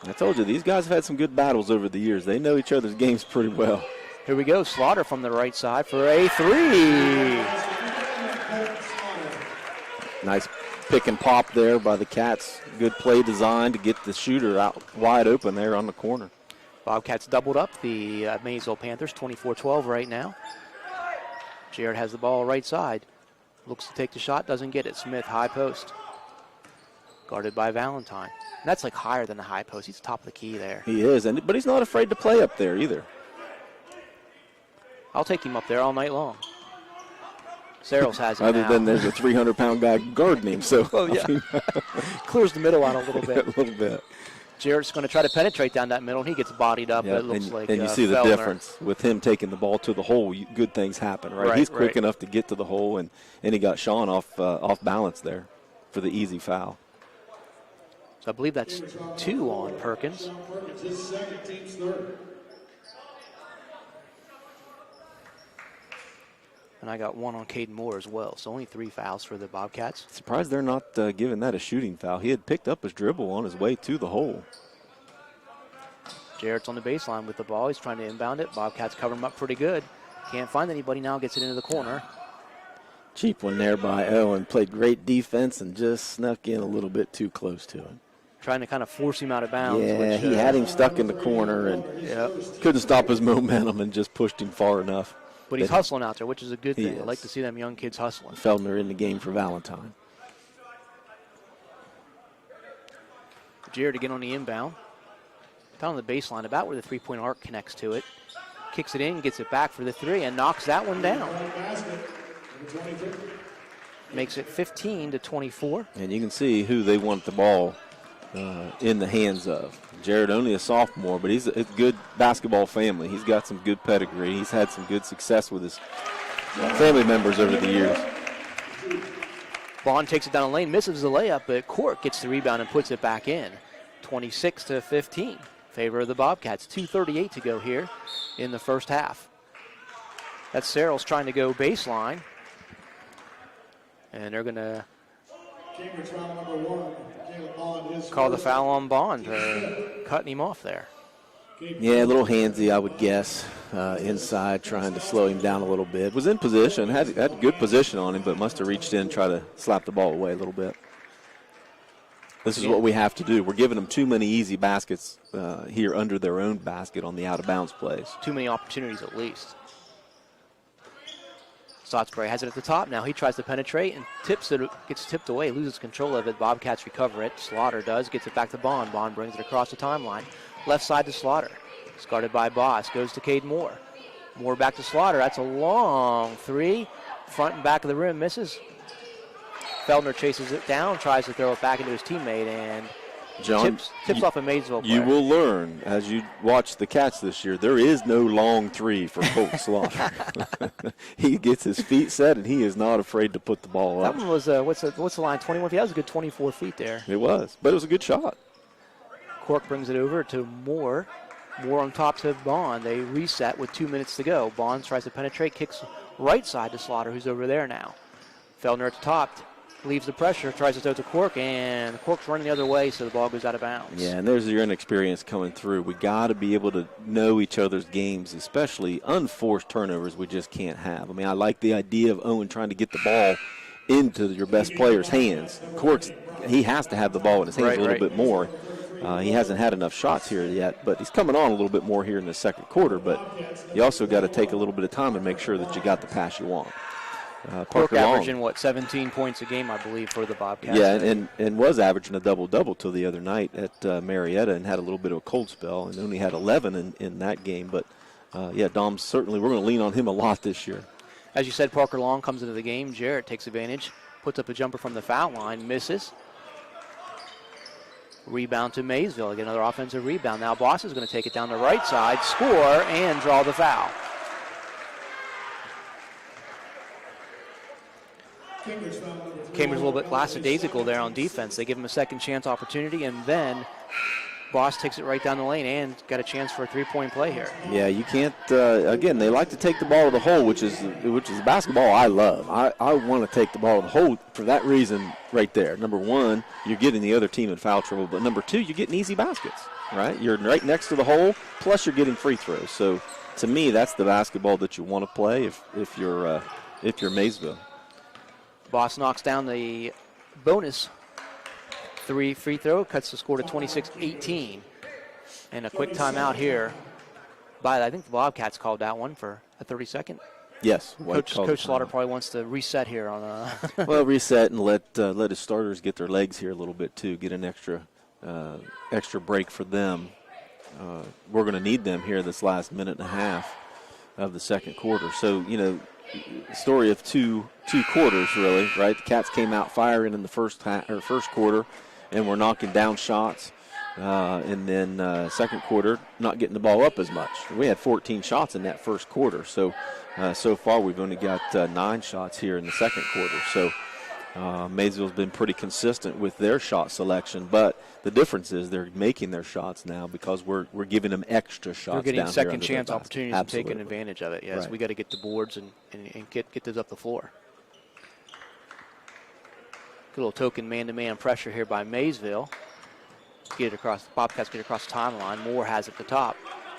I told you, these guys have had some good battles over the years. They know each other's games pretty well. Here we go. Slaughter from the right side for a three. Nice pick and pop there by the Cats. Good play design to get the shooter out wide open there on the corner. Bobcats doubled up the Maysville Panthers, 24-12 right now. Jarrett has the ball right side. Looks to take the shot, doesn't get it. Smith, high post. Guarded by Valentine. And that's like higher than the high post. He's top of the key there. He is, but he's not afraid to play up there either. I'll take him up there all night long. Searles has him Other now. than there's a 300-pound guy guarding him. So oh, yeah. Clears the middle out a little bit. A little bit. Jarrett's going to try to penetrate down that middle, and he gets bodied up. It looks like and you see the Fellner. difference with him taking the ball to the hole. Good things happen, right? He's quick enough to get to the hole, and he got Sean off balance there for the easy foul. So I believe that's 2 on Perkins. And I got 1 on Caden Moore as well. So only 3 fouls for the Bobcats. Surprised they're not giving that a shooting foul. He had picked up his dribble on his way to the hole. Jarrett's on the baseline with the ball. He's trying to inbound it. Bobcats cover him up pretty good. Can't find anybody now. Gets it into the corner. Cheap one there by Owen. Played great defense and just snuck in a little bit too close to him. Trying to kind of force him out of bounds. Yeah, he had him stuck in the corner and couldn't stop his momentum and just pushed him far enough. But he's hustling out there, which is a good thing. Is. I like to see them young kids hustling. Feldner in the game for Valentine. Jarrett again on the inbound. Down on the baseline, about where the three-point arc connects to it. Kicks it in, gets it back for the 3, and knocks that one down. Makes it 15-24. And you can see who they want the ball in the hands of. Jarrett only a sophomore, but he's a good basketball family. He's got some good pedigree. He's had some good success with his family members over the years. Bond takes it down the lane, misses the layup, but Cork gets the rebound and puts it back in. 26-15, favor of the Bobcats. 2:38 to go here in the first half. That's Searles trying to go baseline. And they're going to call the foul on Bond for cutting him off there. Yeah, a little handsy, I would guess, inside, trying to slow him down a little bit. Was in position, had good position on him, but must have reached in and tried to slap the ball away a little bit. This is what we have to do. We're giving them too many easy baskets here under their own basket on the out-of-bounds plays. Too many opportunities at least. Stotsbury has it at the top. Now he tries to penetrate and gets tipped away, loses control of it. Bobcats recover it. Slaughter does, gets it back to Bond. Bond brings it across the timeline. Left side to Slaughter. It's guarded by Boss. Goes to Cade Moore. Moore back to Slaughter. That's a long three. Front and back of the rim, misses. Feldner chases it down, tries to throw it back into his teammate, and John, tips off a Maysville player. You will learn as you watch the Cats this year, there is no long three for Colt Slaughter. He gets his feet set, and he is not afraid to put the ball up. That one was, what's the line, 21 feet? That was a good 24 feet there. It was, but it was a good shot. Cork brings it over to Moore. Moore on top to Bond. They reset with 2 minutes to go. Bond tries to penetrate, kicks right side to Slaughter, who's over there now. Feldner at the top. Leaves the pressure, tries to throw to Cork, and Cork's running the other way, so the ball goes out of bounds. Yeah, and there's your inexperience coming through. We got to be able to know each other's games, especially unforced turnovers we just can't have. I mean, I like the idea of Owen trying to get the ball into your best player's hands. Cork's, he has to have the ball in his hands a little bit more. He hasn't had enough shots here yet, but he's coming on a little bit more here in the second quarter, but you also got to take a little bit of time and make sure that you got the pass you want. Cork averaging, 17 points a game, I believe, for the Bobcats. Yeah, and was averaging a double-double till the other night at Marietta and had a little bit of a cold spell and only had 11 in that game. But, yeah, Dom's certainly, we're going to lean on him a lot this year. As you said, Parker Long comes into the game. Jarrett takes advantage, puts up a jumper from the foul line, misses. Rebound to Maysville. Again, another offensive rebound. Now Boss is going to take it down the right side, score, and draw the foul. Cambridge a little bit lackadaisical there on defense. They give him a second chance opportunity, and then Boss takes it right down the lane and got a chance for a three-point play here. Yeah, you can't, again, they like to take the ball to the hole, which is basketball I love. I want to take the ball to the hole for that reason right there. Number one, you're getting the other team in foul trouble, but number two, you're getting easy baskets, right? You're right next to the hole, plus you're getting free throws. So to me, that's the basketball that you want to play if you're Maysville. Boss knocks down the bonus free throw, cuts the score to 26-18. And a quick timeout here by, I think the Bobcats called that one for a 30-second. Yes. Coach Slaughter probably wants to reset here on a well, reset and let his starters get their legs here a little bit too, get an extra break for them. We're going to need them here this last minute and a half of the second quarter. So, story of two quarters, really, right? The Cats came out firing in the first quarter, and we're knocking down shots. And then second quarter, not getting the ball up as much. We had 14 shots in that first quarter. So far we've only got 9 shots here in the second quarter. So Maysville's been pretty consistent with their shot selection, but the difference is they're making their shots now because we're giving them extra shots. We're getting down second here chance opportunities and taking advantage of it. Yes, right. We got to get the boards and get those up the floor. Good little token man-to-man pressure here by Maysville. Get it across. Bobcats get across the timeline. Moore has it at the top.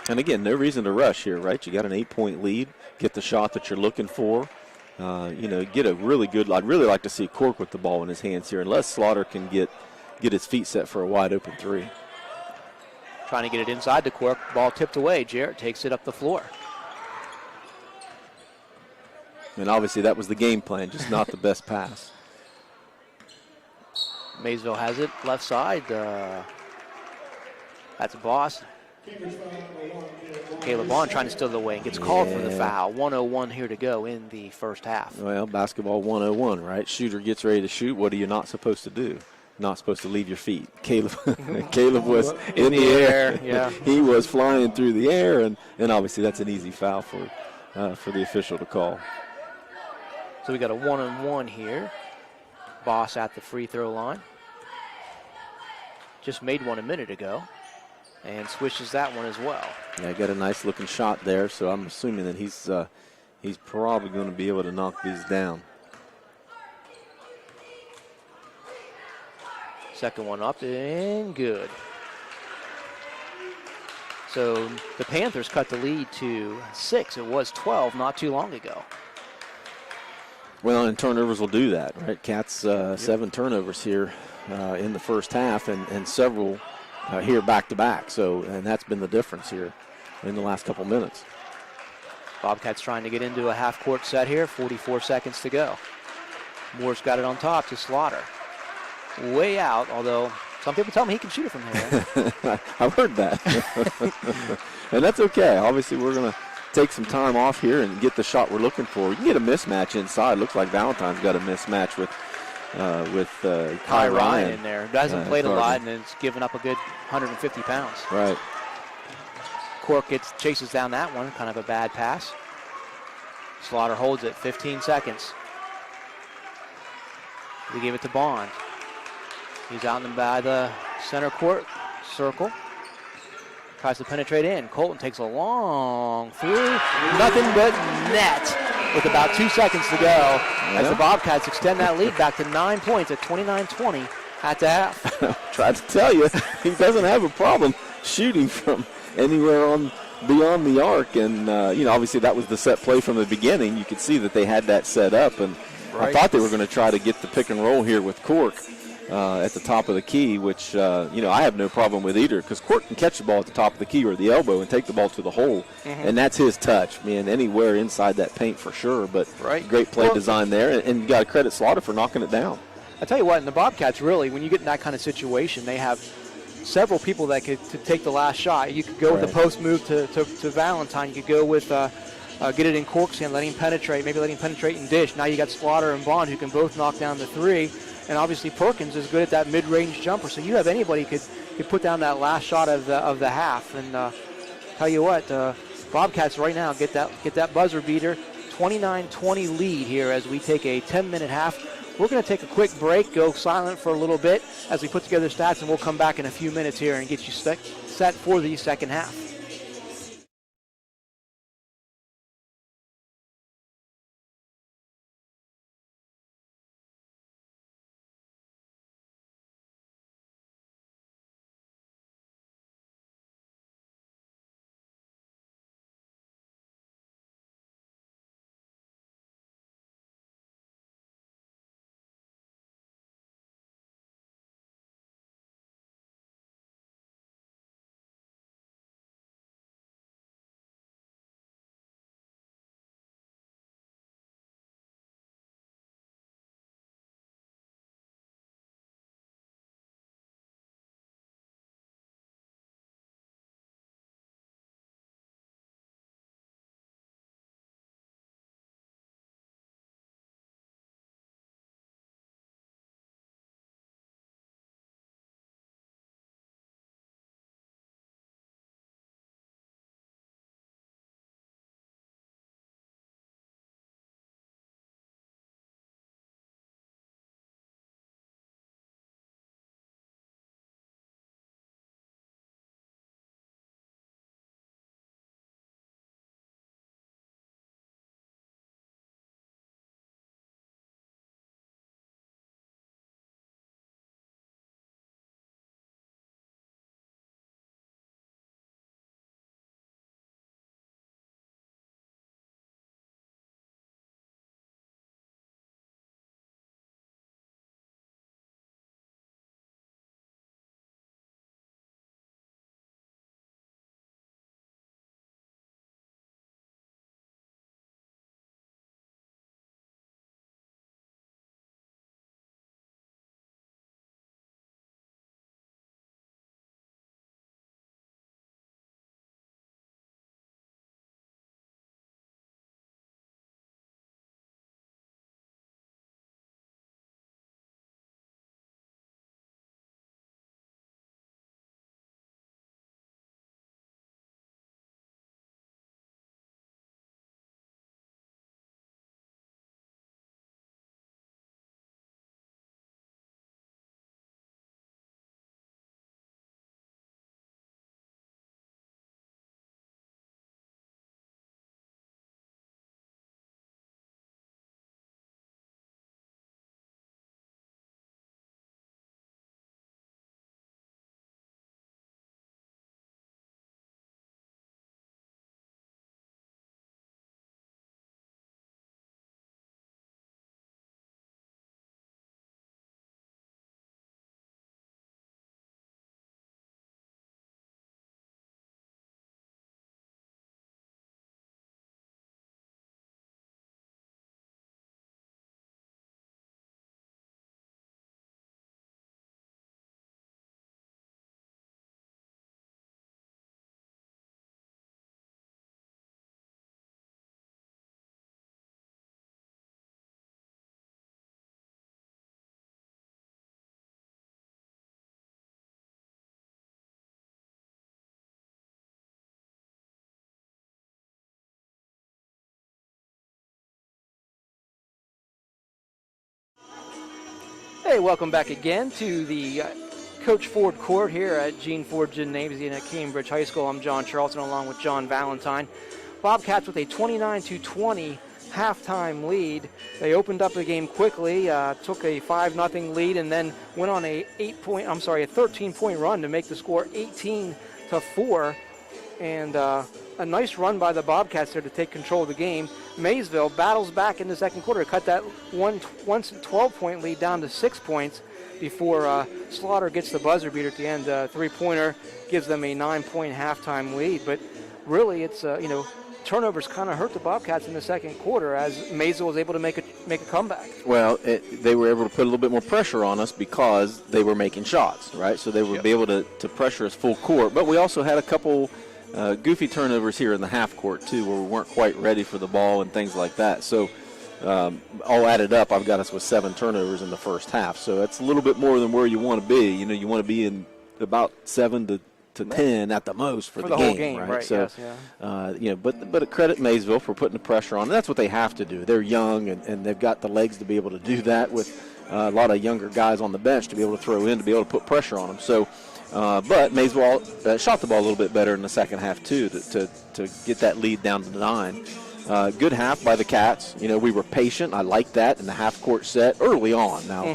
And again, no reason to rush here, right? You got an 8-point lead. Get the shot that you're looking for. Get a really good. I'd really like to see Cork with the ball in his hands here, unless Slaughter can get his feet set for a wide open three. Trying to get it inside to Cork. Ball tipped away. Jarrett takes it up the floor. And obviously that was the game plan, just not the best pass. Maysville has it left side. That's Boss. Caleb Bond trying to steal it away and gets called for the foul. 1:01 here to go in the first half. Well, basketball 101, right? Shooter gets ready to shoot. What are you not supposed to do? Not supposed to leave your feet. Caleb was in the air. Yeah. He was flying through the air, and obviously that's an easy foul for the official to call. So we got a 1-on-1 here. Boss at the free throw line. Just made one a minute ago. And swishes that one as well. Yeah, got a nice looking shot there, so I'm assuming that he's probably going to be able to knock these down. Second one up and good. So the Panthers cut the lead to 6. It was 12 not too long ago. Well, and turnovers will do that, right? Cats 7 turnovers here in the first half, and several here back-to-back. So, and that's been the difference here in the last couple minutes. Bobcats trying to get into a half-court set here. 44 seconds to go. Moore's got it on top to Slaughter. Way out, although some people tell me he can shoot it from here. I've heard that. And that's okay. Obviously, we're going to take some time off here and get the shot we're looking for. You can get a mismatch inside. Looks like Valentine's got a mismatch with Kai Ryan in there. Hasn't played a lot, and it's given up a good 150 pounds. Right. Cork chases down that one. Kind of a bad pass. Slaughter holds it. 15 seconds. They give it to Bond. He's out by the center court circle. Tries to penetrate in. Colton takes a long three. Nothing but net with about 2 seconds to go as the Bobcats extend that lead back to 9 points at 29-20 at the half. Tried to tell you, he doesn't have a problem shooting from anywhere on beyond the arc. And, obviously that was the set play from the beginning. You could see that they had that set up. And I thought they were going to try to get the pick and roll here with Cork at the top of the key, which, I have no problem with either, because Cork can catch the ball at the top of the key or the elbow and take the ball to the hole, and that's his touch, man, anywhere inside that paint for sure. But great play design there, and you got to credit Slaughter for knocking it down. I tell you what, and the Bobcats really, when you get in that kind of situation, they have several people that could to take the last shot. You could go with the post move to Valentine. You could go with get it in Cork's hand, let him penetrate, maybe let him penetrate and dish. Now you got Slaughter and Bond who can both knock down the three. And obviously Perkins is good at that mid-range jumper. So you have anybody could put down that last shot of the half. And tell you what, Bobcats right now get that buzzer beater, 29-20 lead here as we take a 10-minute half. We're going to take a quick break, go silent for a little bit as we put together stats, and we'll come back in a few minutes here and get you set for the second half. Hey, welcome back again to the Coach Ford Court here at Gene Ford Gymnasium at Cambridge High School. I'm John Charlton along with John Valentine. Bobcats with a 29-20 halftime lead. They opened up the game quickly, took a 5-0 lead, and then went on a 13-point run to make the score 18-4. And a nice run by the Bobcats there to take control of the game. Maysville battles back in the second quarter, cut that once 12-point lead down to 6 points before Slaughter gets the buzzer beater at the end. Three-pointer gives them a 9-point halftime lead. But really, it's turnovers kind of hurt the Bobcats in the second quarter as Maysville was able to make a comeback. Well, they were able to put a little bit more pressure on us because they were making shots, right? So they would be able to pressure us full court. But we also had a couple goofy turnovers here in the half court, too, where we weren't quite ready for the ball and things like that. So all added up, I've got us with 7 turnovers in the first half. So that's a little bit more than where you want to be. You want to be in about 7 to 10 at the most for the whole game, right? So, yes, but credit Maysville for putting the pressure on. That's what they have to do. They're young, and they've got the legs to be able to do that with a lot of younger guys on the bench to be able to throw in, to be able to put pressure on them. So, but Maysville shot the ball a little bit better in the second half, too, to get that lead down to 9. Good half by the Cats. We were patient. I liked that in the half-court set early on. Now,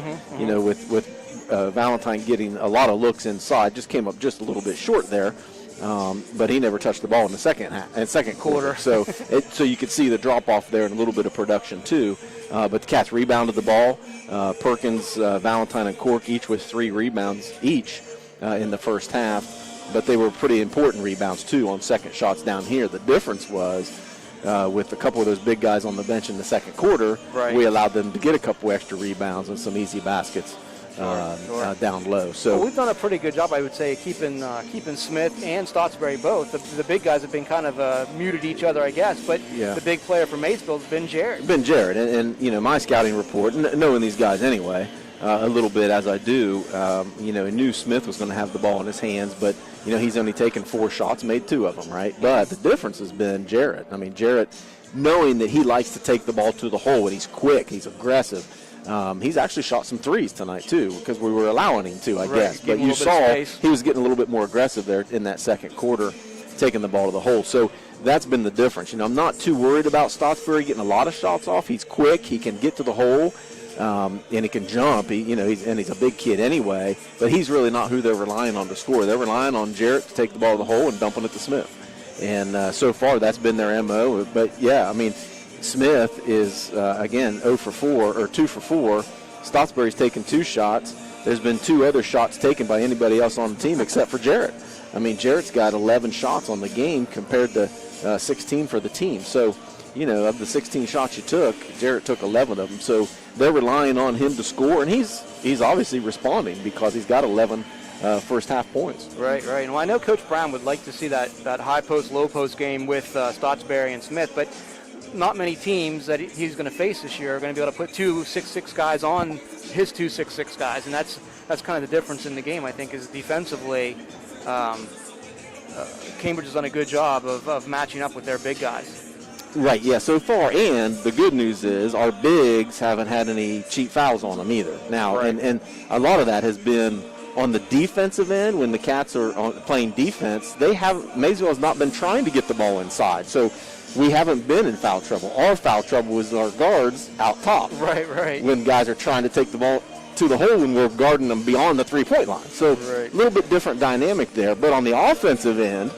with Valentine getting a lot of looks inside, just came up just a little bit short there, but he never touched the ball in the second quarter. So you could see the drop off there and a little bit of production too. But the Cats rebounded the ball. Perkins, Valentine, and Cork each with 3 rebounds each in the first half, but they were pretty important rebounds too on second shots down here. The difference was with a couple of those big guys on the bench in the second quarter, we allowed them to get a couple extra rebounds and some easy baskets. Down low. So we've done a pretty good job, I would say, keeping Smith and Stottsbury both. The big guys have been kind of muted each other, I guess. But the big player for Maysville has been Jarrett. And my scouting report, knowing these guys anyway, a little bit as I do, I knew Smith was going to have the ball in his hands, but he's only taken 4 shots, made 2 of them, right? But the difference has been Jarrett. I mean, Jarrett, knowing that he likes to take the ball to the hole and he's quick, he's aggressive. He's actually shot some threes tonight, too, because we were allowing him to, I guess. But you saw he was getting a little bit more aggressive there in that second quarter, taking the ball to the hole. So that's been the difference. I'm not too worried about Stottsbury getting a lot of shots off. He's quick. He can get to the hole, and he can jump. He's a big kid anyway. But he's really not who they're relying on to score. They're relying on Jarrett to take the ball to the hole and dumping it to Smith. And so far, that's been their MO. But, Smith is, again, 2 for 4. Stottsbury's taken 2 shots. There's been 2 other shots taken by anybody else on the team except for Jarrett. Jarrett's got 11 shots on the game compared to 16 for the team. So, of the 16 shots you took, Jarrett took 11 of them. So they're relying on him to score, and he's obviously responding because he's got 11 first half points. Right. Well, I know Coach Brown would like to see that high post, low post game with Stottsbury and Smith, but not many teams that he's going to face this year are going to be able to put 2 6'6" guys on his 2 6'6" guys, and that's kind of the difference in the game. I think is defensively, Cambridge has done a good job of matching up with their big guys. Right. Yeah. So far, and the good news is our bigs haven't had any cheap fouls on them either. Now, and a lot of that has been on the defensive end when the Cats are playing defense. Maysville has not been trying to get the ball inside. So we haven't been in foul trouble. Our foul trouble was our guards out top. Right. When guys are trying to take the ball to the hole and we're guarding them beyond the three-point line. So a little bit different dynamic there. But on the offensive end,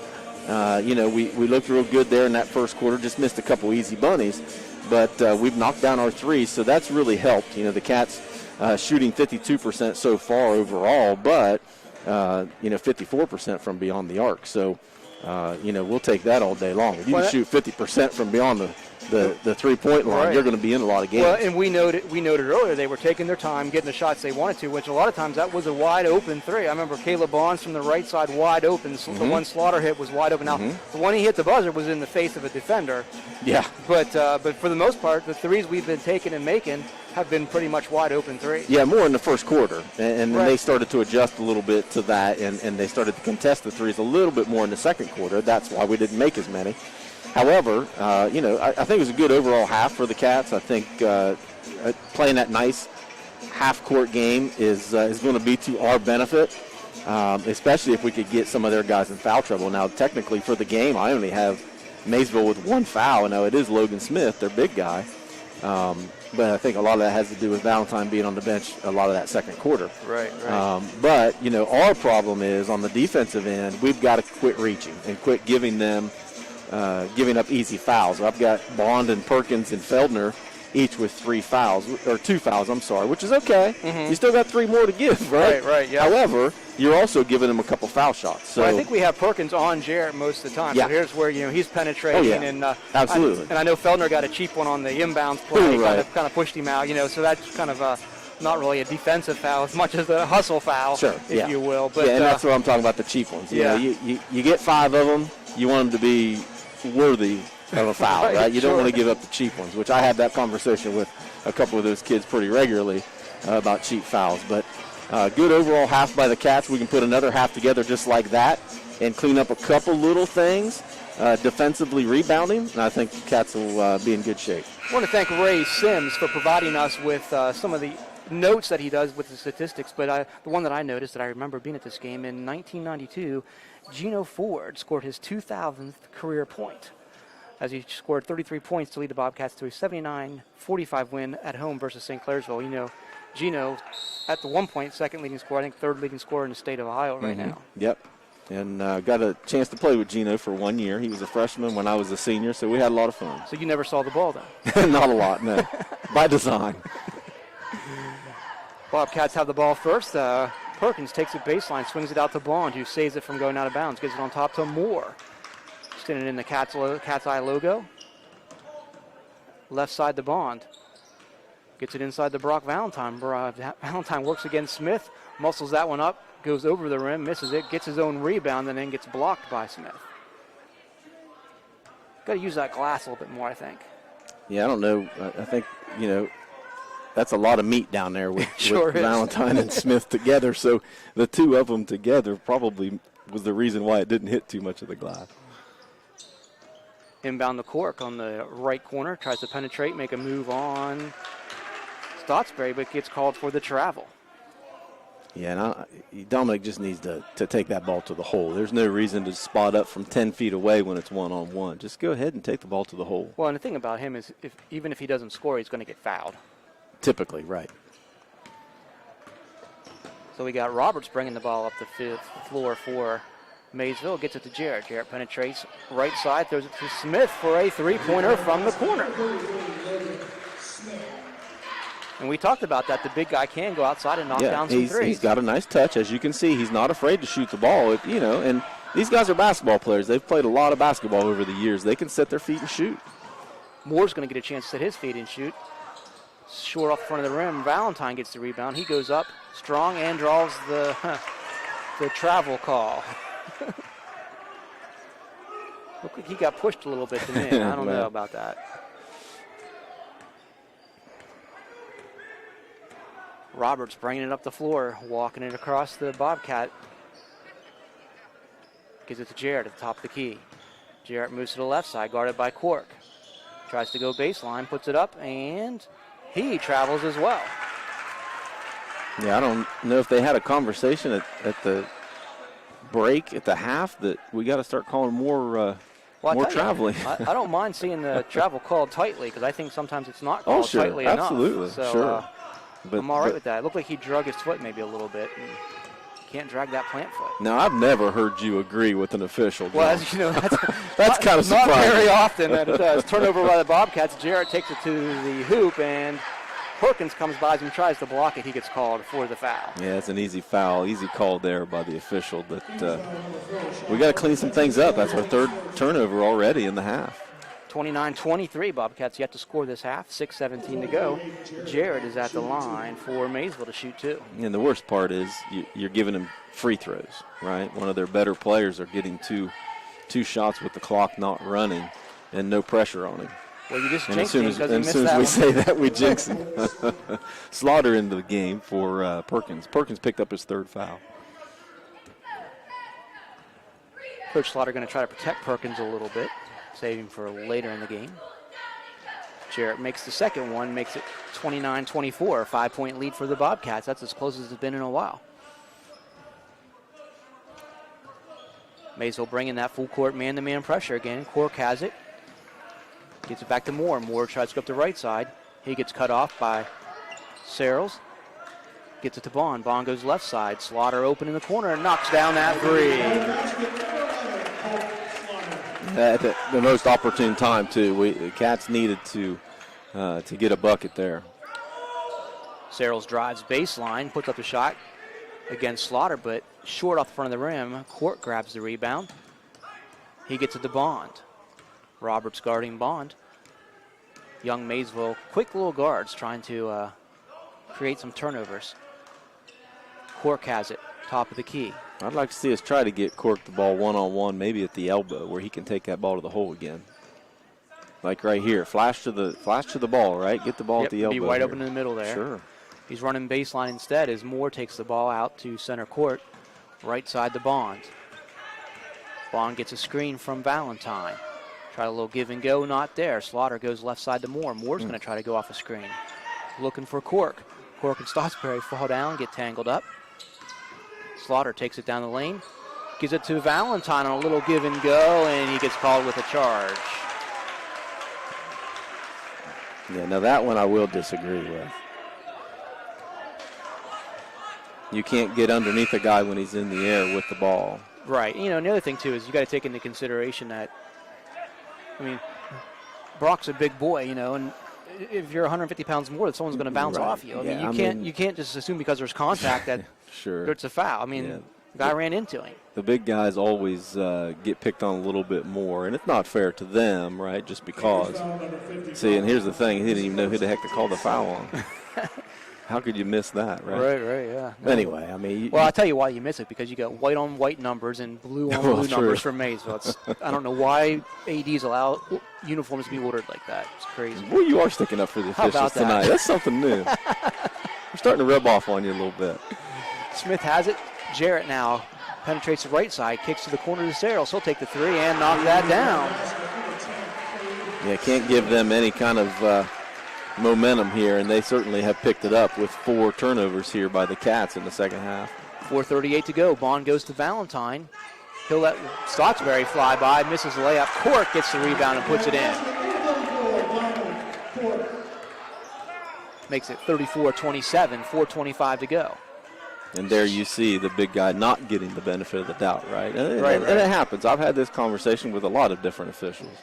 we looked real good there in that first quarter. Just missed a couple easy bunnies. But we've knocked down our threes, so that's really helped. The Cats shooting 52% so far overall, but 54% from beyond the arc. So we'll take that all day long. If you can shoot 50% from beyond the three-point line, you're going to be in a lot of games. Well, and we noted earlier they were taking their time, getting the shots they wanted to, which a lot of times that was a wide-open 3. I remember Caleb Bonds from the right side wide open. The one Slaughter hit was wide open. Now, the one he hit the buzzer was in the face of a defender. Yeah. But for the most part, the threes we've been taking and making have been pretty much wide open 3. Yeah, more in the first quarter. And then they started to adjust a little bit to that, and they started to contest the threes a little bit more in the second quarter. That's why we didn't make as many. However, I think it was a good overall half for the Cats. I think playing that nice half-court game is going to be to our benefit, especially if we could get some of their guys in foul trouble. Now, technically, for the game, I only have Maysville with 1 foul. Now, it is Logan Smith, their big guy. But I think a lot of that has to do with Valentine being on the bench a lot of that second quarter. Right. But, our problem is on the defensive end, we've got to quit reaching and quit giving them giving up easy fouls. I've got Bond and Perkins and Feldner each with 3 fouls, or 2 fouls, I'm sorry, which is okay. You still got 3 more to give, right? Right, yeah. However, you're also giving them a couple foul shots. So well, I think we have Perkins on Jarrett most of the time. Yeah. So here's where he's penetrating. Oh, yeah. And Absolutely. I know Feldner got a cheap one on the inbounds play. Right. Kind of pushed him out. So that's kind of not really a defensive foul as much as a hustle foul, if you will. But and that's what I'm talking about, the cheap ones. Yeah. You get 5 of them, you want them to be worthy of a foul, right? You don't want to give up the cheap ones, which I have that conversation with a couple of those kids pretty regularly about cheap fouls. But good overall half by the Cats. We can put another half together just like that and clean up a couple little things, defensively rebounding, and I think the Cats will be in good shape. I want to thank Ray Sims for providing us with some of the notes that he does with the statistics, but the one that I noticed that I remember being at this game in 1992, Gino Ford scored his 2,000th career point as he scored 33 points to lead the Bobcats to a 79-45 win at home versus St. Clairsville. Gino, at the one point, second leading scorer, I think third leading scorer in the state of Ohio right now. Yep. And got a chance to play with Gino for 1 year. He was a freshman when I was a senior, so we had a lot of fun. So you never saw the ball then? Not a lot, no. By design. Bobcats have the ball first. Perkins takes it baseline, swings it out to Bond, who saves it from going out of bounds, gives it on top to Moore. Standing in the Cat's Eye logo. Left side to Bond. Gets it inside to Brock Valentine. Valentine works against Smith, muscles that one up, goes over the rim, misses it, gets his own rebound, and then gets blocked by Smith. Got to use that glass a little bit more, I think. Yeah, I don't know. I think, that's a lot of meat down there with, Sure with is. Valentine and Smith together. So the 2 of them together probably was the reason why it didn't hit too much of the glass. Inbound to Cork on the right corner. Tries to penetrate, make a move on Stottsbury, but gets called for the travel. Yeah, and Dominic just needs to take that ball to the hole. There's no reason to spot up from 10 feet away when it's one-on-one. Just go ahead and take the ball to the hole. Well, and the thing about him is even if he doesn't score, he's going to get fouled. Typically, right. So we got Roberts bringing the ball up the floor for Maysville. Gets it to Jarrett. Jarrett penetrates right side, throws it to Smith for a 3-pointer from the corner. And we talked about that. The big guy can go outside and knock down some threes. He's got a nice touch. As you can see, he's not afraid to shoot the ball. And these guys are basketball players. They've played a lot of basketball over the years. They can set their feet and shoot. Moore's going to get a chance to set his feet and shoot. Short off the front of the rim. Valentine gets the rebound. He goes up strong and draws the travel call. Looked like he got pushed a little bit to me. I don't know about that. Roberts bringing it up the floor, walking it across the Bobcat. Gives it to Jarrett at the top of the key. Jarrett moves to the left side, guarded by Cork. Tries to go baseline, puts it up, and he travels as well. Yeah, I don't know if they had a conversation at the break at the half that we got to start calling more traveling. I don't mind seeing the travel called tightly because I think sometimes it's not called tightly enough. Absolutely, so, sure. I'm all right with that. It looked like he drug his foot maybe a little bit. And can't drag that plant foot. Now, I've never heard you agree with an official. Well, as you know, that's kind of surprising. Not very often that it does. Turnover by the Bobcats. Jarrett takes it to the hoop, and Perkins comes by and tries to block it. He gets called for the foul. Yeah, it's an easy foul, easy call there by the official. But we got to clean some things up. That's our 3rd turnover already in the half. 29-23. Bobcats yet to score this half. 6:17 to go. Jarrett is at the line for Maysville to shoot 2. And the worst part is you're giving them free throws, right? One of their better players are getting two shots with the clock not running and no pressure on him. Well, you just and jinxed him because he missed as soon as we one. say that, we jinx him. Slaughter into the game for Perkins. Perkins picked up his 3rd foul. Coach Slaughter going to try to protect Perkins a little bit, save him for later in the game. Jarrett makes the second one, makes it 29-24, a 5-point lead for the Bobcats. That's as close as it's been in a while. Maysville bringing that full court man-to-man pressure again. Cork has it. Gets it back to Moore. Moore tries to go up the right side. He gets cut off by Searles. Gets it to Bond. Bond goes left side. Slaughter open in the corner and knocks down that three. At the most opportune time, too. The Cats needed to get a bucket there. Searles drives baseline, puts up the shot against Slaughter, but short off the front of the rim. Court grabs the rebound. He gets it to Bond. Roberts guarding Bond. Young Maysville, quick little guards trying to create some turnovers. Cork has it, top of the key. I'd like to see us try to get Cork the ball one-on-one, maybe at the elbow, where he can take that ball to the hole again. Like right here, flash to the ball, right? Get the ball at the elbow. Be wide here. open in the middle there. Sure. He's running baseline instead as Moore takes the ball out to center court, right side to Bond. Bond gets a screen from Valentine. Try a little give and go, not there. Slaughter goes left side to Moore. Moore's going to try to go off a screen. Looking for Cork. Cork and Stottsbury fall down, get tangled up. Slaughter takes it down the lane, gives it to Valentine on a little give and go, and he gets called with a charge. Yeah, now that one I will disagree with. You can't get underneath a guy when he's in the air with the ball. Right. You know, and the other thing, too, is you got to take into consideration that, I mean, Brock's a big boy, you know, and if you're 150 pounds more, someone's going to bounce off you. I mean, you can't just assume because there's contact that sure. it's a foul. I mean, the guy ran into him. The big guys always get picked on a little bit more, and it's not fair to them, right, just because. See, and here's the thing. He didn't even know who the heck to call the foul on. How could you miss that, right? Right, yeah. No. Anyway, I mean. I'll tell you why you miss it, because you got white on white numbers and blue on blue numbers from Maysville. I don't know why ADs allow uniforms to be ordered like that. It's crazy. Well, you are sticking up for the officials tonight. That's something new. We're starting to rub off on you a little bit. Smith has it. Jarrett now penetrates the right side, kicks to the corner to Searles. He'll take the three and knock that down. Yeah, can't give them any kind of momentum here, and they certainly have picked it up with 4 turnovers here by the Cats in the second half. 4:38 to go. Bond goes to Valentine. He'll let Stottsbury fly by, misses the layup. Cork gets the rebound and puts it in. Makes it 34-27, 4:25 to go. And there you see the big guy not getting the benefit of the doubt, right? And it happens. I've had this conversation with a lot of different officials.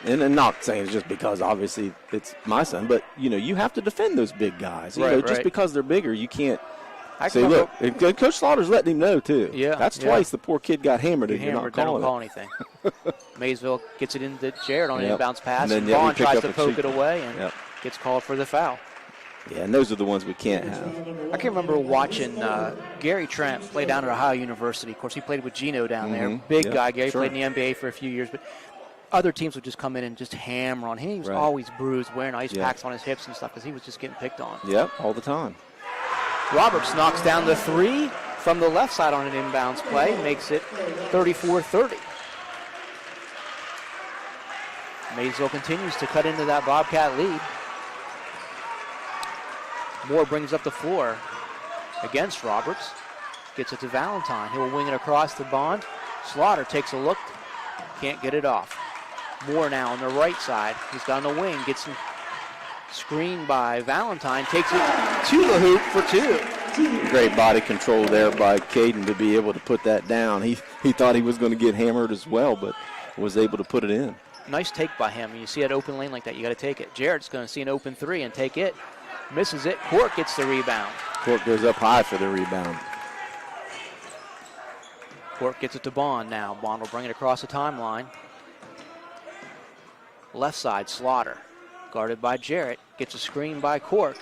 And I'm not saying it's just because obviously it's my son, but you have to defend those big guys. Just because they're bigger, you can't say, look, and Coach Slaughter's letting him know too. Yeah, that's twice the poor kid got hammered and you're not calling call anything. Maysville gets it into Jarrett on an inbounds pass, and Bond tries to poke it away and gets called for the foul. Yeah, and those are the ones we can't have. I can remember watching Gary Trent play down at Ohio University. Of course, he played with Gino down there. Big guy. Gary played in the NBA for a few years, but other teams would just come in and just hammer on him. He was always bruised, wearing ice packs on his hips and stuff because he was just getting picked on. Yep, all the time. Roberts knocks down the three from the left side on an inbounds play, makes it 34-30. Maysville continues to cut into that Bobcat lead. Moore brings up the floor against Roberts. Gets it to Valentine. He'll wing it across the Bond. Slaughter takes a look. Can't get it off. Moore now on the right side. He's got on the wing. Gets him screened by Valentine. Takes it to the hoop for 2. Great body control there by Caden to be able to put that down. He thought he was going to get hammered as well, but was able to put it in. Nice take by him. You see an open lane like that, you got to take it. Jarrett's going to see an open 3 and take it. Misses it. Cork gets the rebound. Cork goes up high for the rebound. Cork gets it to Bond now. Bond will bring it across the timeline. Left side, Slaughter. Guarded by Jarrett. Gets a screen by Cork.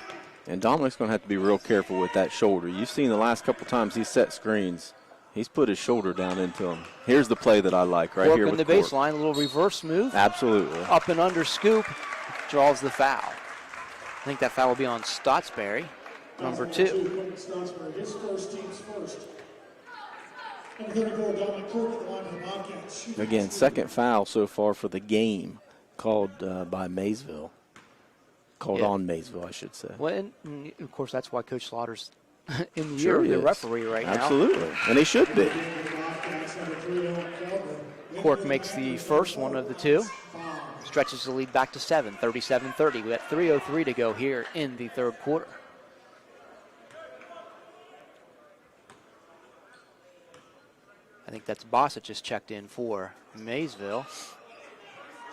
And Dominic's going to have to be real careful with that shoulder. You've seen the last couple times he's set screens. He's put his shoulder down into him. Here's the play that I like right here with Cork in the baseline. A little reverse move. Absolutely. Up and under scoop. Draws the foul. I think that foul will be on Stottsbury, number 2. His first, team's first. Number 34, Dominic Cork at the line for the Bobcats. Again, second foul so far for the game called by Maysville. Called on Maysville, I should say. Well, and of course, that's why Coach Slaughter's in the Sure year he the is. referee right now. Absolutely, and he should be. Cork makes the first one of the two. Stretches the lead back to 7, 37-30. We got 3:03 to go here in the third quarter. I think that's Bossett just checked in for Maysville.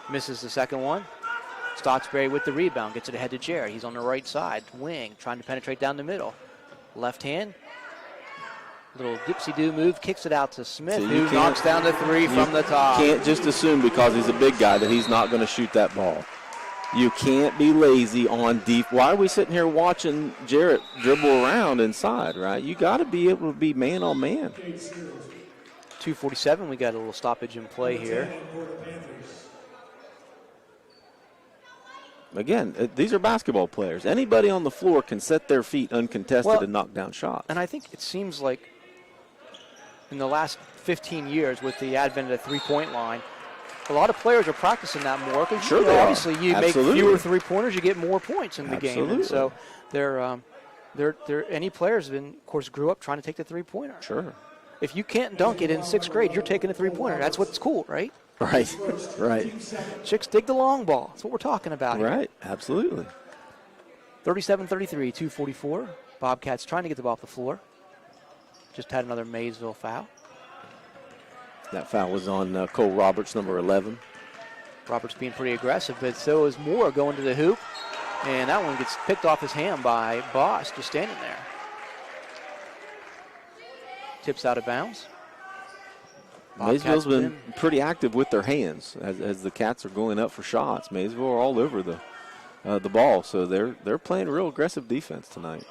Misses the second one. Stottsbury with the rebound, gets it ahead to Jarrett. He's on the right side, wing, trying to penetrate down the middle. Left hand, little dipsy-do move, kicks it out to Smith, So who knocks down the three from the top. Can't just assume because he's a big guy that he's not going to shoot that ball. You can't be lazy on deep. Why are we sitting here watching Jarrett dribble around inside, right? You got to be able to be man on man. 2:47, we got a little stoppage in play here. Again, these are basketball players. Anybody on the floor can set their feet uncontested and knock down shots. And I think it seems like in the last 15 years with the advent of the three-point line, a lot of players are practicing that more. Because Sure they obviously are. you Absolutely. make fewer three-pointers, you get more points in the game. Absolutely. And so any players, of course, grew up trying to take the three-pointer. Sure. If you can't dunk it in sixth grade, you're taking a three-pointer. That's what's cool, right? Right, right. Chicks dig the long ball. That's what we're talking about here. Right, absolutely. 37-33, 2:44. Bobcats trying to get the ball off the floor. Just had another Maysville foul. That foul was on Cole Roberts, number 11. Roberts being pretty aggressive, but so is Moore going to the hoop. And that one gets picked off his hand by Boss, just standing there. Tips out of bounds. Maysville's been pretty active with their hands as the Cats are going up for shots. Maysville are all over the ball, so they're playing real aggressive defense tonight,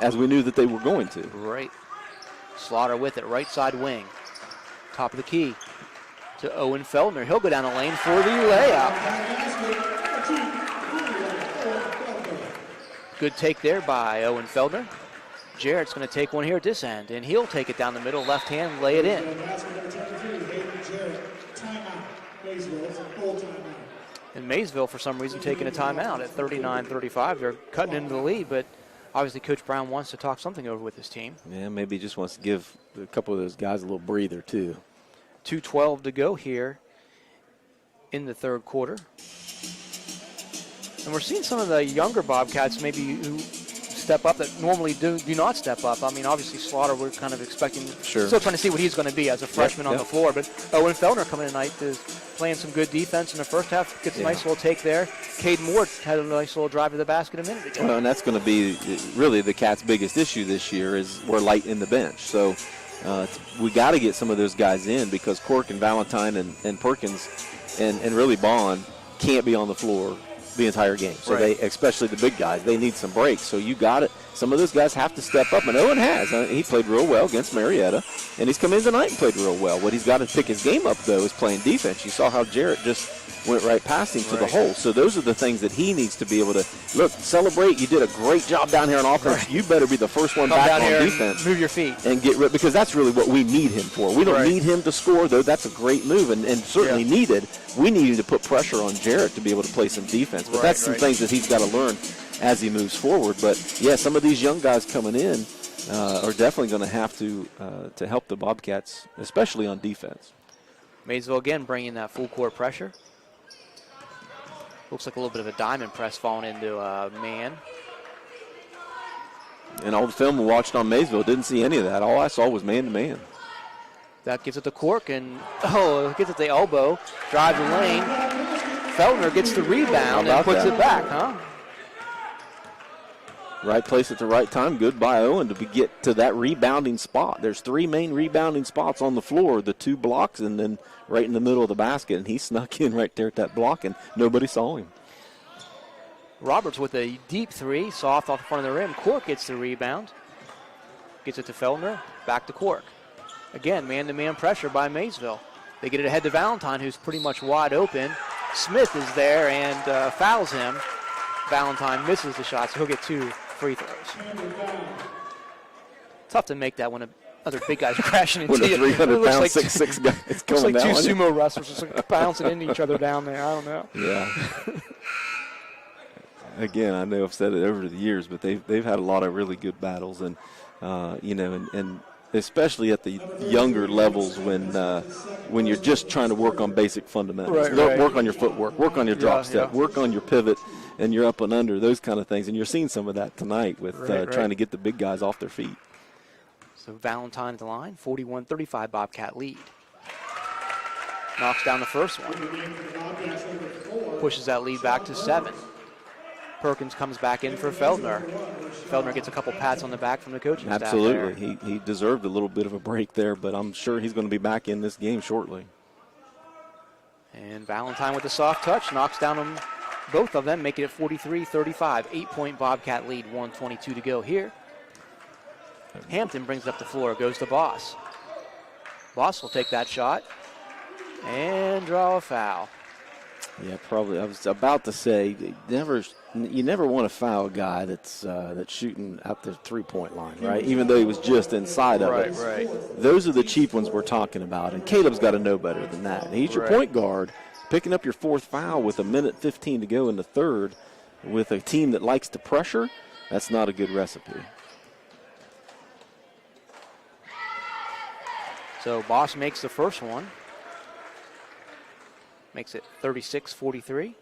as we knew that they were going to. Right. Slaughter with it, right side wing. Top of the key to Owen Feldner. He'll go down the lane for the layup. Good take there by Owen Feldner. Jarrett's going to take one here at this end, and he'll take it down the middle, left hand, lay it in. And Maysville, for some reason, taking a timeout at 39-35. They're cutting into the lead, but obviously Coach Brown wants to talk something over with his team. Yeah, maybe he just wants to give a couple of those guys a little breather, too. 2:12 to go here in the third quarter. And we're seeing some of the younger Bobcats maybe who step up that normally do not step up. I mean, obviously Slaughter we're kind of expecting, still trying to see what he's going to be as a freshman on the floor. But Owen Feldner coming tonight is playing some good defense in the first half, gets a nice little take there. Cade Moore had a nice little drive to the basket a minute ago. Well, and that's going to be really the Cats' biggest issue this year is we're light in the bench. So we got to get some of those guys in because Cork and Valentine and Perkins and really Bond can't be on the floor the entire game. So they, especially the big guys, they need some breaks. So you got it. Some of those guys have to step up, and Owen has. He played real well against Marietta, and he's come in tonight and played real well. What he's got to pick his game up, though, is playing defense. You saw how Jarrett just went right past him to the hole. So those are the things that he needs to be able to, look, celebrate. You did a great job down here on offense. You better be the first one back on defense. Move your feet. And get rid, because that's really what we need him for. We don't need him to score, though. That's a great move and certainly needed. We need him to put pressure on Jarrett to be able to play some defense. But that's some things that he's got to learn as he moves forward. But, yeah, some of these young guys coming in are definitely going to have to help the Bobcats, especially on defense. Maysville again bringing that full court pressure. Looks like a little bit of a diamond press falling into a man. And all the film we watched on Maysville didn't see any of that. All I saw was man-to-man. That gives it to Cork, and gets it to the elbow. Drive the lane. Feldner gets the rebound and puts it back, huh? Right place at the right time. Good by Owen to get to that rebounding spot. There's three main rebounding spots on the floor, the two blocks and then right in the middle of the basket, and he snuck in right there at that block, and nobody saw him. Roberts with a deep three, soft off the front of the rim. Cork gets the rebound. Gets it to Feldner, back to Cork. Again, man-to-man pressure by Maysville. They get it ahead to Valentine, who's pretty much wide open. Smith is there and fouls him. Valentine misses the shot, so he'll get 2 free throws. Tough to make that when other big guys crashing into When a you. 300-pound, Like 6'6" guy is looks coming like down. two sumo wrestlers just like bouncing into each other down there. I don't know. Yeah. Again, I know I've said it over the years, but they've had a lot of really good battles, and and especially at the younger levels when you're just trying to work on basic fundamentals. Right. Work on your footwork, work on your drop step, work on your pivot, and your up and under, those kind of things. And you're seeing some of that tonight with trying to get the big guys off their feet. So Valentine at the line, 41-35 Bobcat lead. Knocks down the first one. Pushes that lead back to 7. Perkins comes back in for Feldner. Feldner gets a couple pats on the back from the coaching staff. Absolutely. He deserved a little bit of a break there, but I'm sure he's going to be back in this game shortly. And Valentine with the soft touch knocks down them, both of them, making it 43-35. 8-point Bobcat lead, 1:22 to go here. Hampton brings it up the floor, goes to Boss. Boss will take that shot and draw a foul. Yeah, probably. I was about to say, you never want to foul a guy that's shooting out the three-point line, right? Even though he was just inside of it. Right. Those are the cheap ones we're talking about, and Caleb's got to know better than that. And he's your point guard, picking up your 4th foul with 1:15 to go in the third, with a team that likes to pressure. That's not a good recipe. So Boss makes the first one. Makes it 36-43.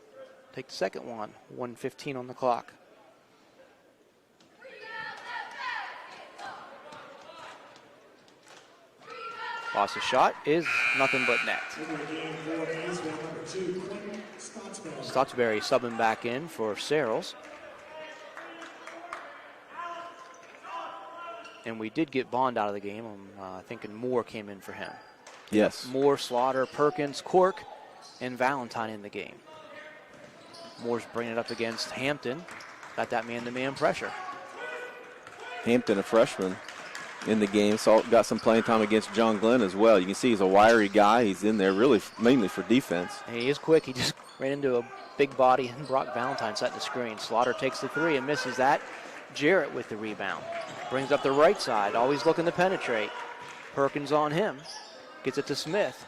Take the second one, 1:15 on the clock. Boss's shot is nothing but net. Stottsbury subbing back in for Searles. And we did get Bond out of the game. I'm thinking Moore came in for him. Yes. Moore, Slaughter, Perkins, Cork, and Valentine in the game. Moore's bringing it up against Hampton. Got that man-to-man pressure. Hampton, a freshman in the game, got some playing time against John Glenn as well. You can see he's a wiry guy. He's in there really mainly for defense. And he is quick. He just ran into a big body, and Brock Valentine setting the screen. Slaughter takes the 3 and misses that. Jarrett with the rebound. Brings up the right side, always looking to penetrate. Perkins on him. Gets it to Smith.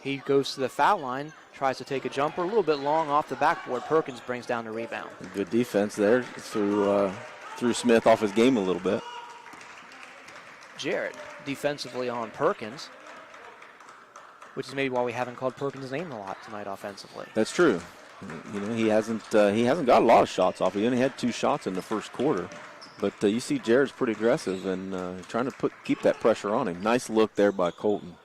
He goes to the foul line, tries to take a jumper, a little bit long off the backboard. Perkins brings down the rebound. Good defense there through Smith off his game a little bit. Jarrett defensively on Perkins, which is maybe why we haven't called Perkins' name a lot tonight offensively. That's true. You know, he hasn't got a lot of shots off. He only had 2 shots in the first quarter. But you see Jarrett's pretty aggressive and trying to keep that pressure on him. Nice look there by Colton.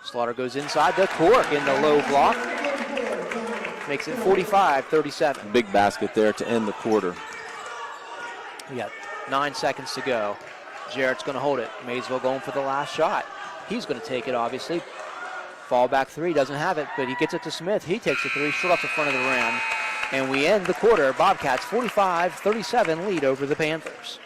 Slaughter goes inside the Cork in the low block. Makes it 45-37. Big basket there to end the quarter. We got 9 seconds to go. Jarrett's going to hold it. Maysville going for the last shot. He's going to take it, obviously. Fall back 3, doesn't have it, but he gets it to Smith. He takes the 3 short off the front of the rim. And we end the quarter. Bobcats 45-37 lead over the Panthers.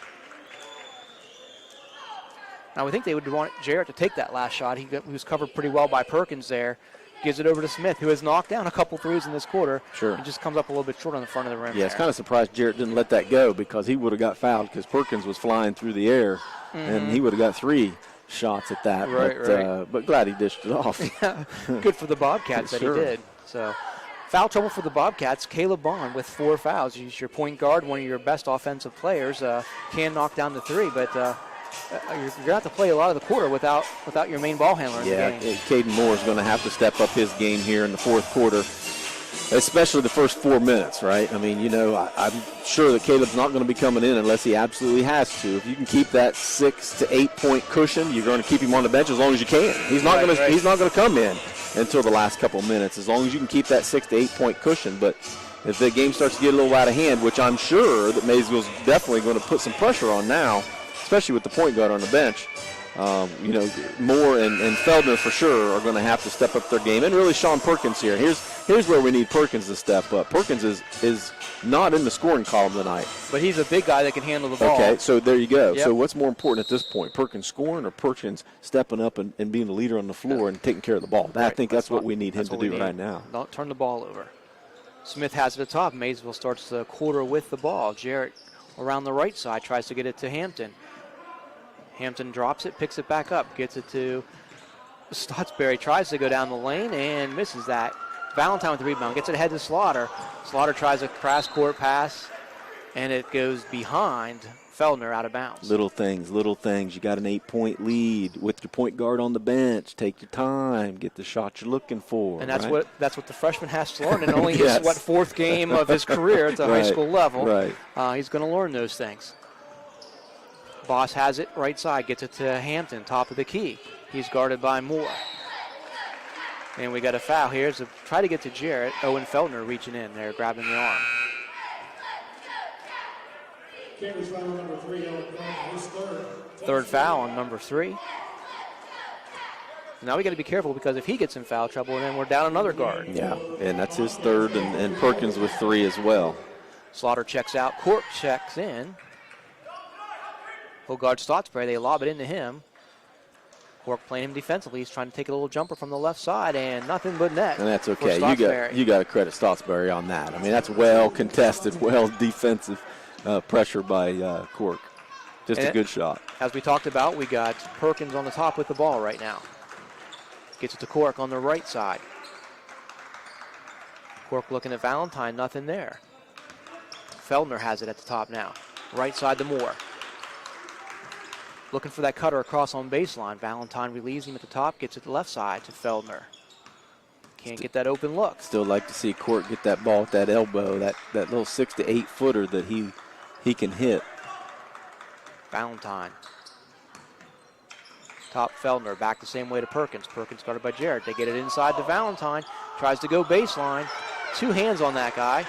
Now we think they would want Jarrett to take that last shot. He was covered pretty well by Perkins there. Gives it over to Smith, who has knocked down a couple threes in this quarter. Sure. And just comes up a little bit short on the front of the rim. Yeah, it's kind of surprised Jarrett didn't let that go because he would have got fouled because Perkins was flying through the air, and he would have got 3 shots at that. Right. But glad he dished it off. Yeah, good for the Bobcats that he did. So, foul trouble for the Bobcats. Caleb Bond with 4 fouls. He's your point guard, one of your best offensive players. Can knock down the 3, but you're going to have to play a lot of the quarter without your main ball handler in the game. Caden Moore is going to have to step up his game here in the 4th quarter, especially the first 4 minutes, right? I mean, you know, I'm sure that Caleb's not going to be coming in unless he absolutely has to. If you can keep that 6 to 8 point cushion, you're going to keep him on the bench as long as you can. He's not going to come in until the last couple minutes, as long as you can keep that 6 to 8 point cushion. But if the game starts to get a little out of hand, which I'm sure that Maysville's definitely going to put some pressure on now, especially with the point guard on the bench, you know, Moore and Feldner for sure are going to have to step up their game. And really Sean Perkins here. Here's where we need Perkins to step up. Perkins is not in the scoring column tonight. But he's a big guy that can handle the ball. Okay, so there you go. Yep. So what's more important at this point, Perkins scoring or Perkins stepping up and being the leader on the floor and taking care of the ball? I think that's what we need him to do right now. Don't turn the ball over. Smith has it at top. Maysville starts the quarter with the ball. Jarrett around the right side tries to get it to Hampton. Hampton drops it, picks it back up, gets it to Stottsbury, tries to go down the lane and misses that. Valentine with the rebound, gets it ahead to Slaughter. Slaughter tries a cross court pass, and it goes behind Feldner, out of bounds. Little things. You got an 8-point lead with your point guard on the bench. Take your time, get the shot you're looking for. And that's right? what the freshman has to learn. And only Yes. his fourth game of his career at the high school level. Right. He's going to learn those things. Boss has it right side, gets it to Hampton, top of the key. He's guarded by Moore. And we got a foul here. So try to get to Jarrett. Owen Feldner reaching in there, grabbing the arm. Cambridge foul number 3, Owen Feldner, his third. Third foul on number 3. Now we got to be careful because if he gets in foul trouble, then we're down another guard. Yeah, and that's his third, and Perkins with 3 as well. Slaughter checks out. Cork checks in. He'll guard Stottsbury. They lob it into him. Cork playing him defensively. He's trying to take a little jumper from the left side, and nothing but net. And that's for okay. Stottsbury. You got to credit Stottsbury on that. I mean, that's well contested, well defensive pressure by Cork. Just a good shot. As we talked about, we got Perkins on the top with the ball right now. Gets it to Cork on the right side. Cork looking at Valentine, nothing there. Feldner has it at the top now. Right side to Moore. Looking for that cutter across on baseline. Valentine relieves him at the top, gets it to the left side to Feldner. Can't get that open look. Still like to see Cork get that ball with that elbow, that little 6 to 8 footer that he can hit. Valentine. Top Feldner, back the same way to Perkins. Perkins guarded by Jarrett. They get it inside to Valentine. Tries to go baseline. 2 hands on that guy.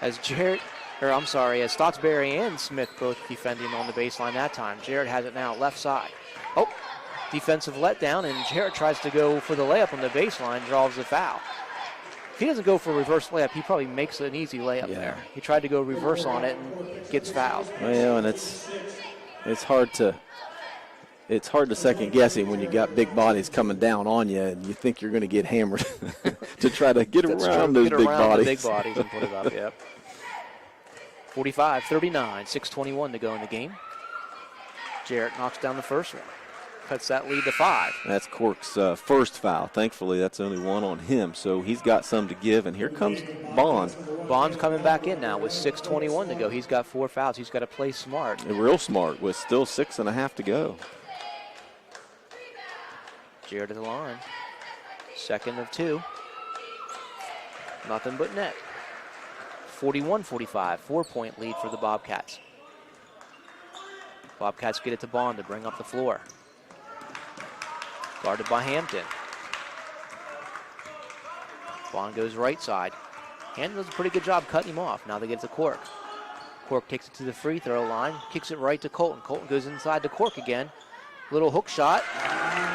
As Stottsbury and Smith both defending on the baseline that time. Jarrett has it now, left side. Oh, defensive letdown, and Jarrett tries to go for the layup on the baseline, draws the foul. If he doesn't go for a reverse layup, he probably makes an easy layup there. He tried to go reverse on it and gets fouled. Well, and it's hard to second guess him when you got big bodies coming down on you and you think you're going to get hammered to try to get around those big bodies. The big bodies and put it up, yep. 45-39, 6:21 to go in the game. Jarrett knocks down the first one. Cuts that lead to 5. That's Cork's first foul. Thankfully, that's only 1 on him, so he's got some to give. And here comes Bond. Bond's coming back in now with 6:21 to go. He's got 4 fouls. He's got to play smart. Real smart with still 6.5 to go. Jarrett at the line. Second of 2. Nothing but net. 41-45, 4-point lead for the Bobcats. Bobcats get it to Bond to bring up the floor. Guarded by Hampton. Bond goes right side. Hampton does a pretty good job cutting him off. Now they get to Cork. Cork takes it to the free throw line, kicks it right to Colton. Colton goes inside to Cork again. Little hook shot.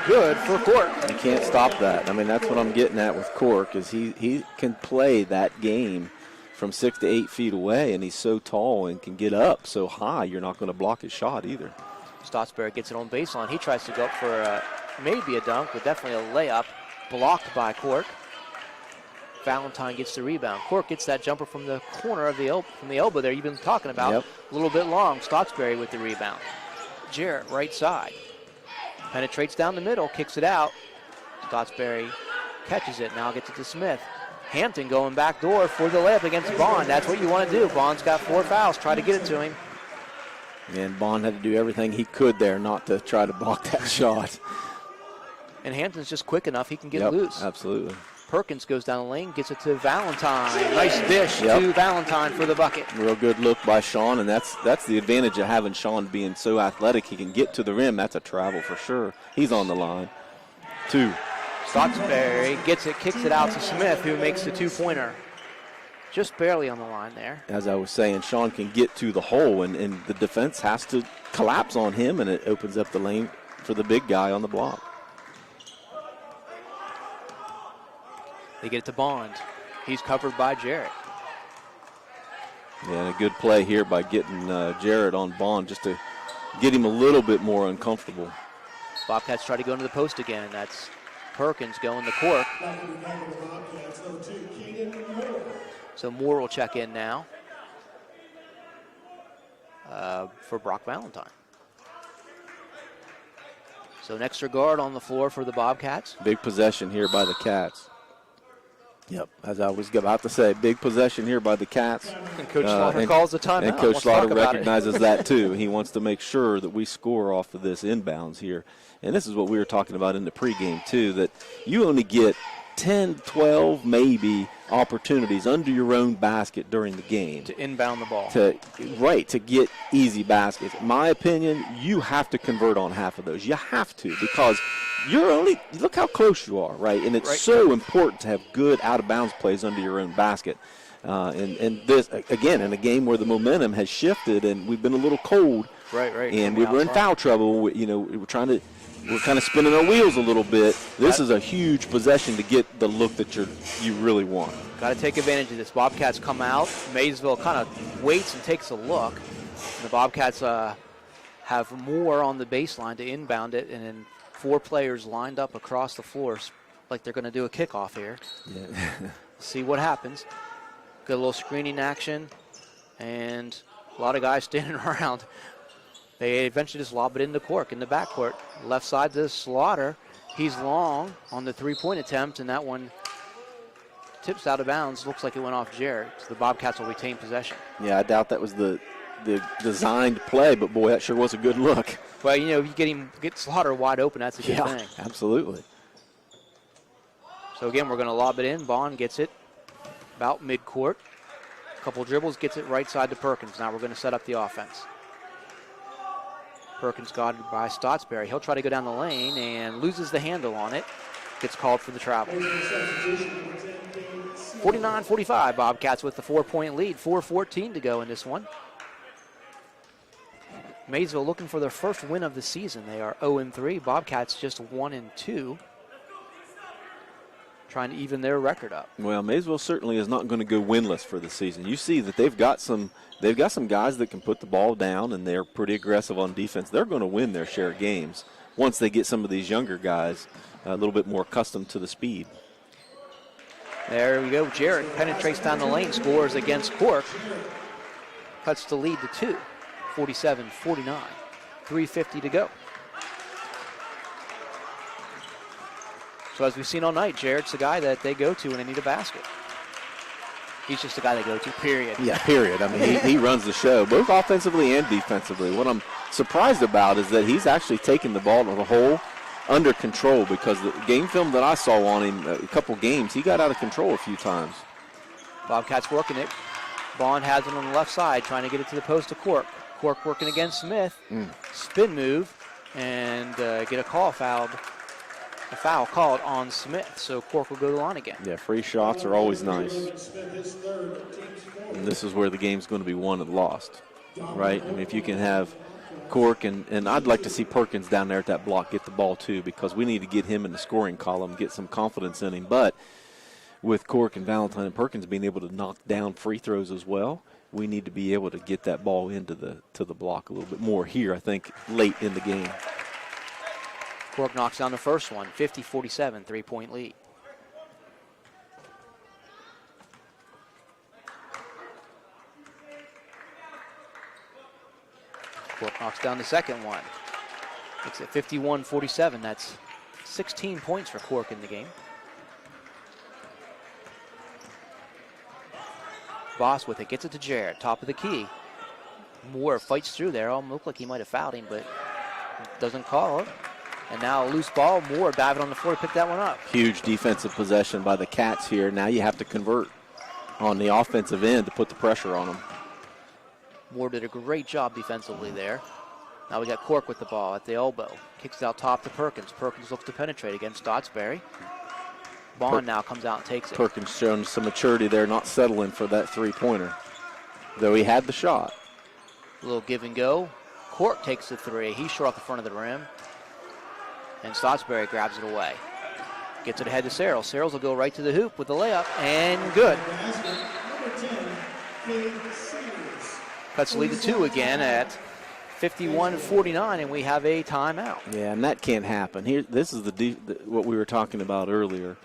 Good for Cork. You can't stop that. I mean, that's what I'm getting at with Cork is he can play that game from 6 to 8 feet away, and he's so tall and can get up so high, you're not going to block his shot either. Stottsbury gets it on baseline. He tries to go up for maybe a dunk, but definitely a layup. Blocked by Cork. Valentine gets the rebound. Cork gets that jumper from the corner of the elbow there you've been talking about. Yep. A little bit long. Stottsbury with the rebound. Jarrett, right side. Penetrates down the middle, kicks it out. Stottsbury catches it, now gets it to Smith. Hampton going back door for the layup against Bond. That's what you want to do. Bond's got 4 fouls. Try to get it to him. And Bond had to do everything he could there not to try to block that shot. And Hampton's just quick enough. He can get loose. Absolutely. Perkins goes down the lane, gets it to Valentine. Nice dish to Valentine for the bucket. Real good look by Sean, and that's the advantage of having Sean being so athletic. He can get to the rim. That's a travel for sure. He's on the line. 2. Stottsbury gets it, kicks it out to Smith, who makes the 2-pointer. Just barely on the line there. As I was saying, Sean can get to the hole, and the defense has to collapse on him, and it opens up the lane for the big guy on the block. They get it to Bond. He's covered by Jarrett. Yeah, and a good play here by getting Jarrett on Bond just to get him a little bit more uncomfortable. Bobcats try to go into the post again. That's Perkins going to Cork. So Moore will check in now for Brock Valentine. So an extra guard on the floor for the Bobcats. Big possession here by the Cats. Yep, as I was about to say, big possession here by the Cats. And Coach Slaughter calls the timeout. And Coach Let's Slaughter talk about recognizes that too. He wants to make sure that we score off of this inbounds here. And this is what we were talking about in the pregame too, that you only get 10, 12 maybe opportunities under your own basket during the game. To inbound the ball. To get easy baskets. In my opinion, you have to convert on half of those. You have to, because look how close you are, right? And it's so important to have good out-of-bounds plays under your own basket. And this, again, in a game where the momentum has shifted and we've been a little cold. Right. And we were in foul trouble. We're kind of spinning our wheels a little bit. This is a huge possession to get the look that you really want. Got to take advantage of this. Bobcats come out. Maysville kind of waits and takes a look. And the Bobcats have more on the baseline to inbound it, and then 4 players lined up across the floor like they're going to do a kickoff here. Yeah. See what happens. Good little screening action, and a lot of guys standing around. They eventually just lob it into Cork in the backcourt. Left side to Slaughter. He's long on the three-point attempt, and that one tips out of bounds. Looks like it went off Jared. So the Bobcats will retain possession. Yeah, I doubt that was the designed play, but boy, that sure was a good look. Well, if you get Slaughter wide open, that's a good thing. Absolutely. So again, we're going to lob it in. Bond gets it about midcourt. A couple dribbles, gets it right side to Perkins. Now we're going to set up the offense. Perkins guarded by Stottsbury. He'll try to go down the lane and loses the handle on it. Gets called for the travel. 49-45, Bobcats with the 4-point lead. 4:14 to go in this one. Maysville looking for their first win of the season. They are 0-3. Bobcats just 1-2. Trying to even their record up. Well, Maysville certainly is not going to go winless for the season. You see that they've got some guys that can put the ball down, and they're pretty aggressive on defense. They're going to win their share of games once they get some of these younger guys a little bit more accustomed to the speed. There we go. Jarrett penetrates down the lane, scores against Cork. Cuts the lead to 2. 47-49. 3:50 to go. So as we've seen all night, Jarrett's the guy that they go to when they need a basket. He's just the guy they go to, period. Yeah, period. I mean, he runs the show, both offensively and defensively. What I'm surprised about is that he's actually taken the ball to the hole under control, because the game film that I saw on him, a couple games, he got out of control a few times. Bobcats working it. Bond has it on the left side, trying to get it to the post to Cork. Cork working against Smith. Spin move, and get a foul called on Smith, so Cork will go to the line again. Yeah, free shots are always nice. And this is where the game's going to be won and lost, right? I mean, if you can have Cork, and I'd like to see Perkins down there at that block get the ball too, because we need to get him in the scoring column, get some confidence in him. But with Cork and Valentine and Perkins being able to knock down free throws as well, we need to be able to get that ball into the block a little bit more here, I think, late in the game. Cork knocks down the first one, 50-47, 3-point lead. Cork knocks down the second one. It's at 51-47. That's 16 points for Cork in the game. Boss with it, gets it to Jarrett, top of the key. Moore fights through there. Almost looked like he might have fouled him, but doesn't call it. And now a loose ball. Moore diving on the floor to pick that one up. Huge defensive possession by the Cats here. Now you have to convert on the offensive end to put the pressure on them. Moore did a great job defensively there. Now we got Cork with the ball at the elbow. Kicks it out top to Perkins. Perkins looks to penetrate against Stottsbury. Bond now comes out and takes it. Perkins showing some maturity there, not settling for that three-pointer, though he had the shot. A little give and go. Cork takes the three. He's short off the front of the rim. And Stottsbury grabs it away. Gets it ahead to Searles. Searles will go right to the hoop with the layup, and good. Cuts the lead to 2 again at 51-49, and we have a timeout. Yeah, and that can't happen. Here, this is what we were talking about earlier.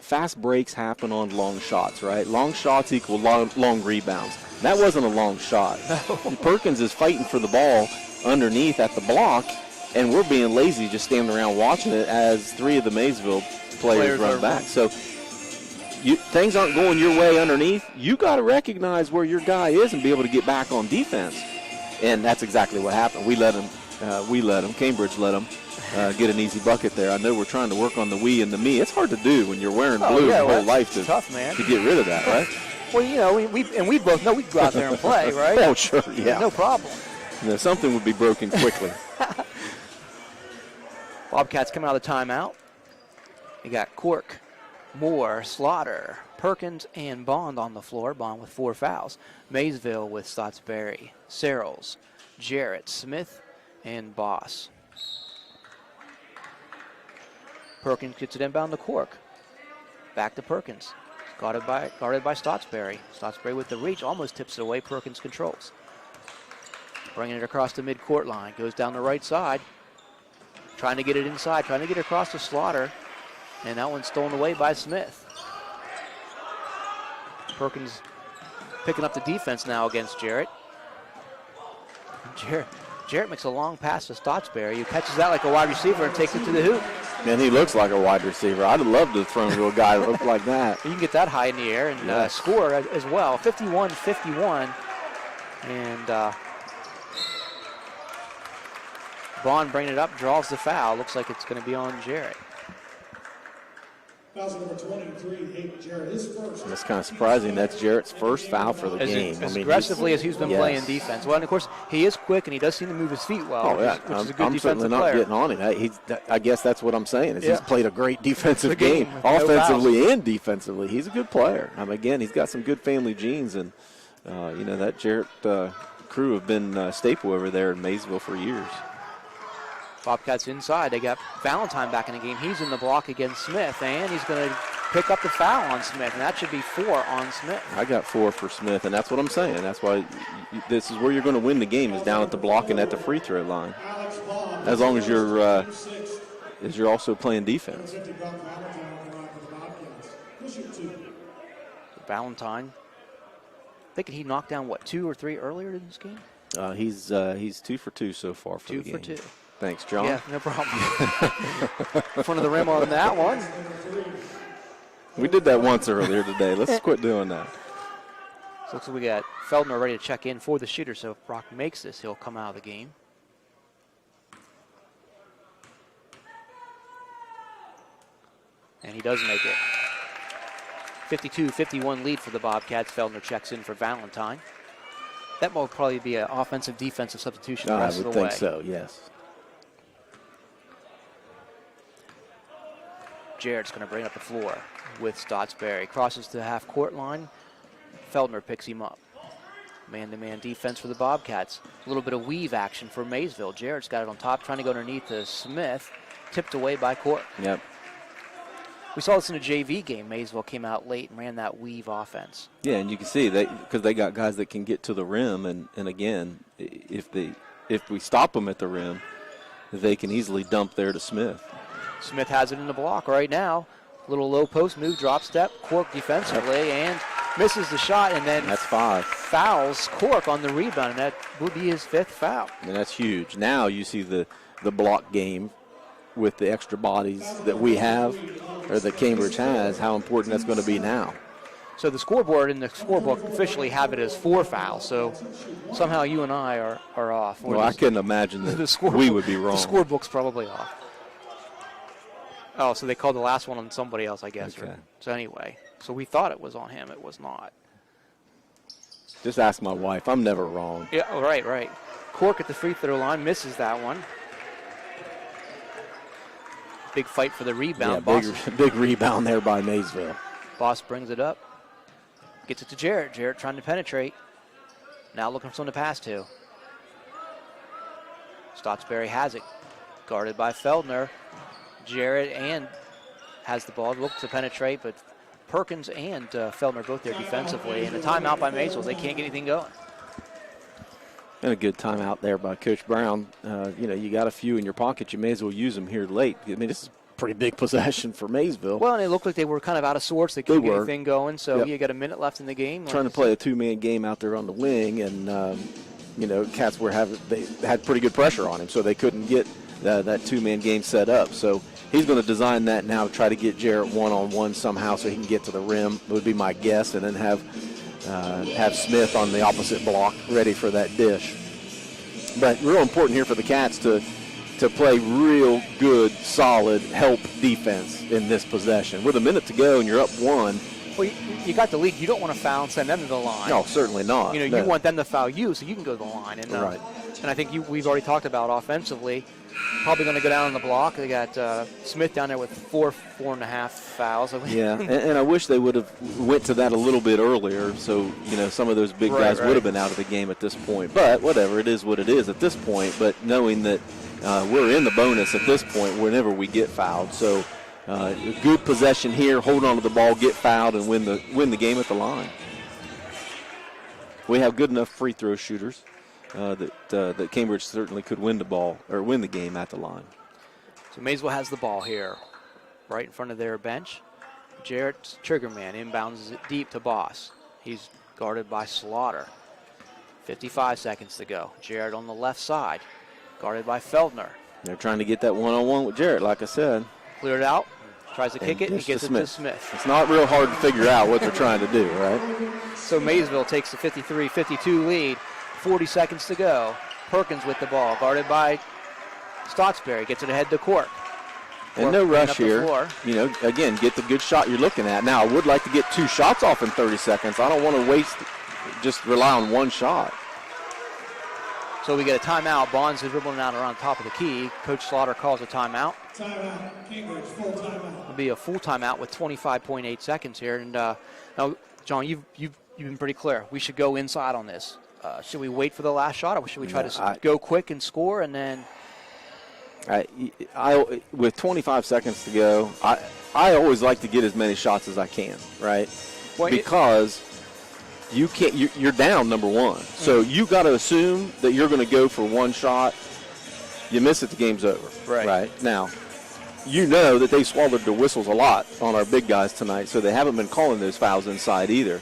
Fast breaks happen on long shots, right? Long shots equal long rebounds. That wasn't a long shot. No. Perkins is fighting for the ball underneath at the block, and we're being lazy just standing around watching it as 3 of the Maysville players run back. So things aren't going your way underneath. You got to recognize where your guy is and be able to get back on defense. And that's exactly what happened. We let him, Cambridge let him get an easy bucket there. I know we're trying to work on the we and the me. It's hard to do when you're wearing blue your whole life to get rid of that, right? Well, you know, we both know we can go out there and play, right? Oh, sure, yeah. No problem. No, something would be broken quickly. Bobcats come out of the timeout. You got Cork, Moore, Slaughter, Perkins, and Bond on the floor. Bond with 4 fouls. Maysville with Stottsbury, Searles, Jarrett, Smith, and Boss. Perkins gets it inbound to Cork. Back to Perkins. Guarded by Stottsbury. Stottsbury with the reach, almost tips it away. Perkins controls. Bringing it across the midcourt line. Goes down the right side. Trying to get it inside. Trying to get it across to Slaughter. And that one's stolen away by Smith. Perkins picking up the defense now against Jarrett. Jarrett makes a long pass to Stottsbury, who catches that like a wide receiver and takes it to the hoop. Man, he looks like a wide receiver. I'd love to throw to a guy that looked like that. You can get that high in the air and score as well. 51-51. And Bond bringing it up, draws the foul. Looks like it's going to be on Jarrett. Foul number 23, Jarrett, his first. That's kind of surprising. That's Jarrett's first foul for the game. As aggressively as he's been playing defense. Well, and of course, he is quick and he does seem to move his feet well, which is a good I'm certainly defensive not player. getting on him. I guess that's what I'm saying. Is he's played a great defensive game, game, no offensively and defensively. He's a good player. Again, he's got some good family genes, and that Jarrett crew have been a staple over there in Maysville for years. Bobcats inside. They got Valentine back in the game. He's in the block against Smith, and he's going to pick up the foul on Smith, and that should be 4 on Smith. I got 4 for Smith, and that's what I'm saying. That's why this is where you're going to win the game, is down at the block and at the free throw line. As long as you're also playing defense. Valentine, thinking he knocked down 2 or 3 earlier in this game? He's 2 for 2 so far for the game. 2 for 2. Thanks, John. Yeah, no problem. In front of the rim on that one. We did that once earlier today. Let's quit doing that. So looks like we got Feldner ready to check in for the shooter. So if Brock makes this, he'll come out of the game. And he does make it. 52-51 lead for the Bobcats. Feldner checks in for Valentine. That will probably be an offensive defensive substitution the rest of the way. I would think so, yes. Jarrett's going to bring up the floor with Stottsbury. Crosses to the half-court line. Feldner picks him up. Man-to-man defense for the Bobcats. A little bit of weave action for Maysville. Jarrett's got it on top, trying to go underneath to Smith. Tipped away by Cork. Yep. We saw this in a JV game. Maysville came out late and ran that weave offense. Yeah, and you can see because they got guys that can get to the rim, and again, if we stop them at the rim, they can easily dump there to Smith. Smith has it in the block right now. Little low post move, drop step. Cork defensively and misses the shot, and then that's 5. Fouls Cork on the rebound, and that would be his 5th foul. And that's huge. Now you see the block game with the extra bodies that we have, or that Cambridge has, how important that's going to be now. So the scoreboard and the scorebook officially have it as 4 fouls. So somehow you and I are off. Well, I couldn't imagine that we would be wrong. The scorebook's probably off. Oh, so they called the last one on somebody else, I guess. Okay. So anyway, so we thought it was on him. It was not. Just ask my wife. I'm never wrong. Yeah, right. Cork at the free throw line misses that one. Big fight for the rebound. Yeah, big rebound there by Maysville. Boss brings it up. Gets it to Jarrett. Jarrett trying to penetrate. Now looking for someone to pass to. Stottsbury has it. Guarded by Feldner. Jarrett and has the ball. Looks to penetrate, but Perkins and Feldner both there defensively. And a timeout by Maysville. They can't get anything going. And a good timeout there by Coach Brown. You got a few in your pocket. You may as well use them here late. I mean, this is a pretty big possession for Maysville. Well, and it looked like they were kind of out of sorts. They couldn't get anything going. So you got a minute left in the game. Trying to play a 2-man game out there on the wing, and Cats they had pretty good pressure on him, so they couldn't get that two-man game set up. So he's going to design that now to try to get Jarrett one-on-one somehow so he can get to the rim, would be my guess, and then have Smith on the opposite block ready for that dish. But real important here for the Cats to play real good, solid help defense in this possession. With a minute to go and you're up one. Well, you got the lead. You don't want to foul and send them to the line. No, certainly not. You know, you want them to foul you so you can go to the line. And, right. And I think we've already talked about offensively. Probably going to go down on the block. They got Smith down there with 4.5 fouls. Yeah, and I wish they would have went to that a little bit earlier, so some of those big guys would have been out of the game at this point. But whatever, it is what it is at this point. But knowing that we're in the bonus at this point whenever we get fouled, so good possession here, hold on to the ball, get fouled, and win the game at the line. We have good enough free throw shooters. That Cambridge certainly could win the game at the line. So Maysville has the ball here, right in front of their bench. Jarrett's trigger man inbounds it deep to Boss. He's guarded by Slaughter. 55 seconds to go. Jarrett on the left side, guarded by Feldner. They're trying to get that one-on-one with Jarrett, like I said. Cleared out, tries to kick it, and he gets it to Smith. It's not real hard to figure out what they're trying to do, right? So Maysville takes the 53-52 lead. 40 seconds to go. Perkins with the ball, guarded by Stottsbury. Gets it ahead to Cork. And no rush here. Again, get the good shot you're looking at. Now, I would like to get 2 shots off in 30 seconds. I don't want to just rely on one shot. So we get a timeout. Bonds is dribbling out around top of the key. Coach Slaughter calls a timeout. Timeout. Cambridge, full timeout. It'll be a full timeout with 25.8 seconds here. And now, John, you've been pretty clear. We should go inside on this. Should we wait for the last shot, or should we try to go quick and score and then? With 25 seconds to go, I always like to get as many shots as I can, right? Because you can't. You're down, number one, so you got to assume that you're going to go for one shot. You miss it, the game's over. Right now, you know that they swallowed their whistles a lot on our big guys tonight, so they haven't been calling those fouls inside either.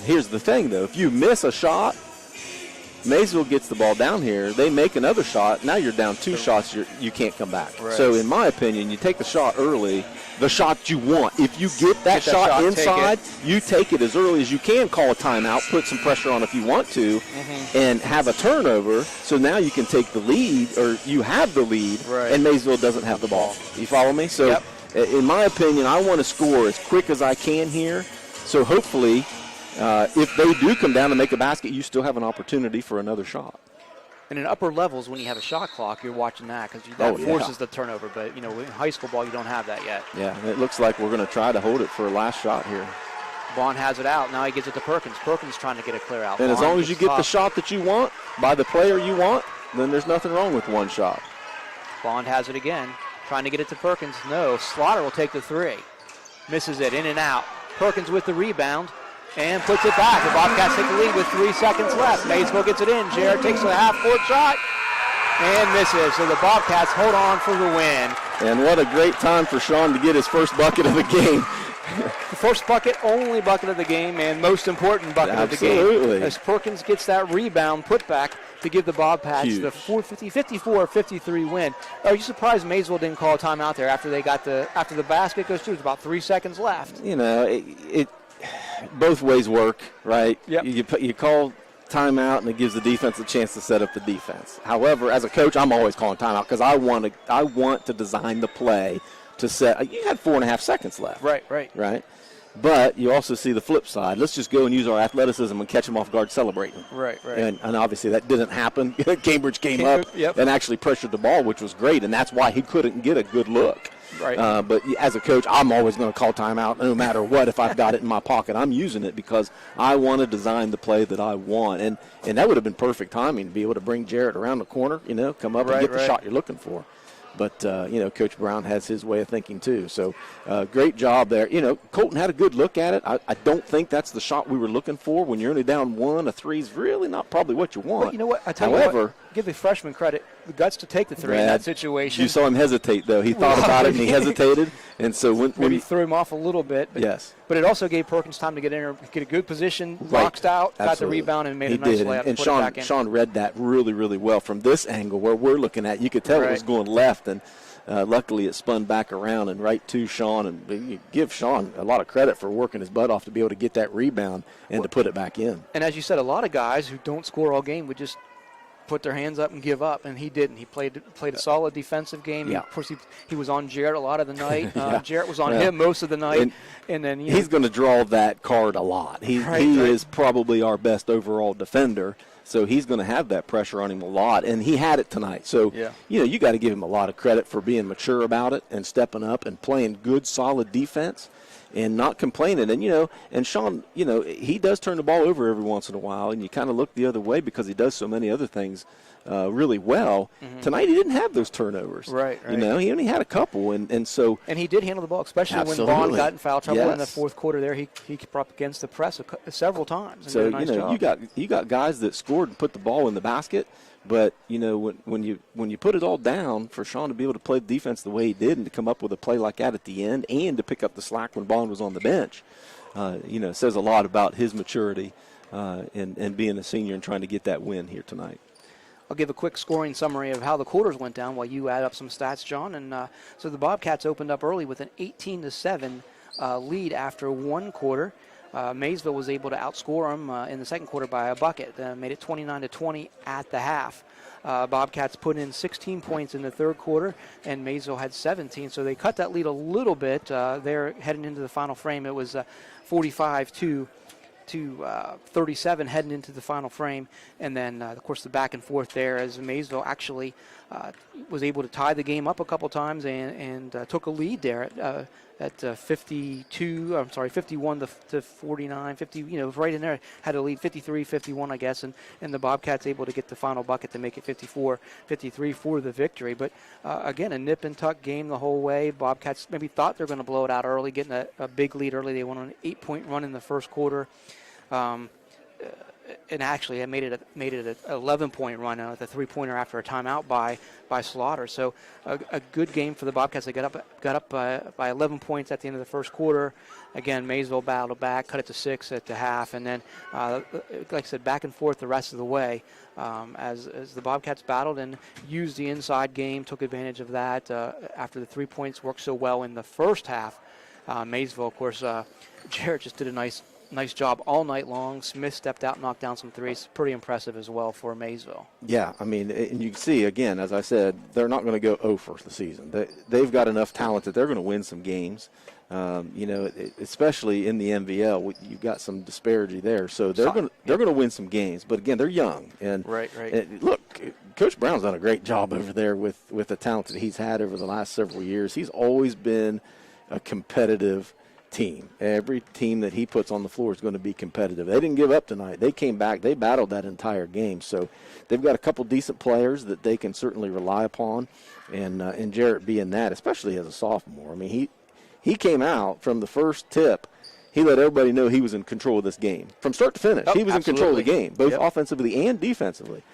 Here's the thing, though: if you miss a shot, Maysville gets the ball down here. They make another shot. Now you're down 2 shots. You can't come back. Right. So in my opinion, you take the shot early, the shot you want. If you get that shot inside, you take it as early as you can. Call a timeout, put some pressure on if you want to, and have a turnover. So now you can take the lead, or you have the lead, and Maysville doesn't have the ball. You follow me? So in my opinion, I want to score as quick as I can here. So hopefully, if they do come down and make a basket, you still have an opportunity for another shot. And in upper levels, when you have a shot clock, you're watching that because that forces the turnover. But, in high school ball, you don't have that yet. Yeah, and it looks like we're going to try to hold it for a last shot here. Bond has it out. Now he gives it to Perkins. Perkins trying to get a clear out. And as long as you get the shot that you want by the player you want, then there's nothing wrong with one shot. Bond has it again. Trying to get it to Perkins. No, Slaughter will take the 3. Misses it, in and out. Perkins with the rebound. And puts it back. The Bobcats take the lead with 3 seconds left. Maysville gets it in. Jarrett takes a half-court shot and misses. So the Bobcats hold on for the win. And what a great time for Sean to get his first bucket of the game. The first bucket, only bucket of the game, and most important bucket of the game. As Perkins gets that rebound put back to give the Bobcats the 54-53 win. Are you surprised Maysville didn't call a timeout there after the basket goes through? There's about 3 seconds left. It both ways work, right? Yep. You call timeout, and it gives the defense a chance to set up the defense. However, as a coach, I'm always calling timeout because I want to design the play to set. You had 4.5 seconds left. Right. But you also see the flip side. Let's just go and use our athleticism and catch them off guard celebrating. Right. And obviously that didn't happen. Cambridge came up and actually pressured the ball, which was great, and that's why he couldn't get a good look. Right. But as a coach, I'm always going to call timeout no matter what. If I've got it in my pocket, I'm using it because I want to design the play that I want. And that would have been perfect timing to be able to bring Jarrett around the corner, come up and get the shot you're looking for. But, Coach Brown has his way of thinking too. So great job there. Colton had a good look at it. I don't think that's the shot we were looking for. When you're only down 1, a 3 is really not probably what you want. But you know what? give the freshman credit, the guts to take the three in that situation. You saw him hesitate, though. He thought about it and he hesitated. And so when maybe he threw him off a little bit. But, yes. But it also gave Perkins time to get in, get a good position, boxed out, got the rebound, and made a nice layup. And put it back in. Sean read that really, really well from this angle where we're looking at. You could tell it was going left, and luckily it spun back around and right to Sean. And you give Sean a lot of credit for working his butt off to be able to get that rebound and to put it back in. And as you said, a lot of guys who don't score all game would just put their hands up and give up, and he didn't. He played a solid defensive game. Yeah. Of course, he was on Jarrett a lot of the night. Jarrett was on him most of the night. And then he's going to draw that card a lot. He is probably our best overall defender, so he's going to have that pressure on him a lot, and he had it tonight. So, you got to give him a lot of credit for being mature about it and stepping up and playing good, solid defense and not complaining. And, and Sean, he does turn the ball over every once in a while, and you kind of look the other way because he does so many other things really well. Mm-hmm. Tonight he didn't have those turnovers. Right. He only had a couple, and so. And he did handle the ball, especially when Vaughn got in foul trouble in the fourth quarter there. He kept up against the press several times. So, nice job. you got guys that scored and put the ball in the basket. But, when you put it all down, for Sean to be able to play defense the way he did and to come up with a play like that at the end and to pick up the slack when Bond was on the bench, says a lot about his maturity and being a senior and trying to get that win here tonight. I'll give a quick scoring summary of how the quarters went down while you add up some stats, John. And so the Bobcats opened up early with an 18-7 lead after one quarter. Maysville was able to outscore them in the second quarter by a bucket, made it 29-20 at the half. Bobcats put in 16 points in the third quarter, and Maysville had 17, so they cut that lead a little bit. They're heading into the final frame. It was 45-37 heading into the final frame, and then, of course, the back and forth there as Maysville actually was able to tie the game up a couple times and took a lead there at 51 to 49, 50, right in there, had a lead 53-51, I guess, and the Bobcats able to get the final bucket to make it 54-53 for the victory. But again, a nip and tuck game the whole way. Bobcats maybe thought they were going to blow it out early, getting a big lead early. They went on an 8-point run in the first quarter. And actually, it made it an 11-point run at the three-pointer after a timeout by Slaughter. So a good game for the Bobcats. They got up by 11 points at the end of the first quarter. Again, Maysville battled back, cut it to 6 at the half, and then, like I said, back and forth the rest of the way as the Bobcats battled and used the inside game, took advantage of that after the 3 points worked so well in the first half. Maysville, of course, Jarrett just did a nice job all night long. Smith stepped out, knocked down some threes. Pretty impressive as well for Maysville. Yeah, and you can see, again, as I said, they're not going to go 0 for the season. They've got enough talent that they're going to win some games. Especially in the MVL, you've got some disparity there. So they're going to win some games. But again, they're young. And right. And look, Coach Brown's done a great job over there with the talent that he's had over the last several years. He's always been a competitive team. Every team that he puts on the floor is going to be competitive. They didn't give up tonight. They came back. They battled that entire game. So they've got a couple decent players that they can certainly rely upon, and Jarrett being that, especially as a sophomore. I mean, he came out from the first tip. He let everybody know he was in control of this game from start to finish. He was in control of the game, both offensively and defensively,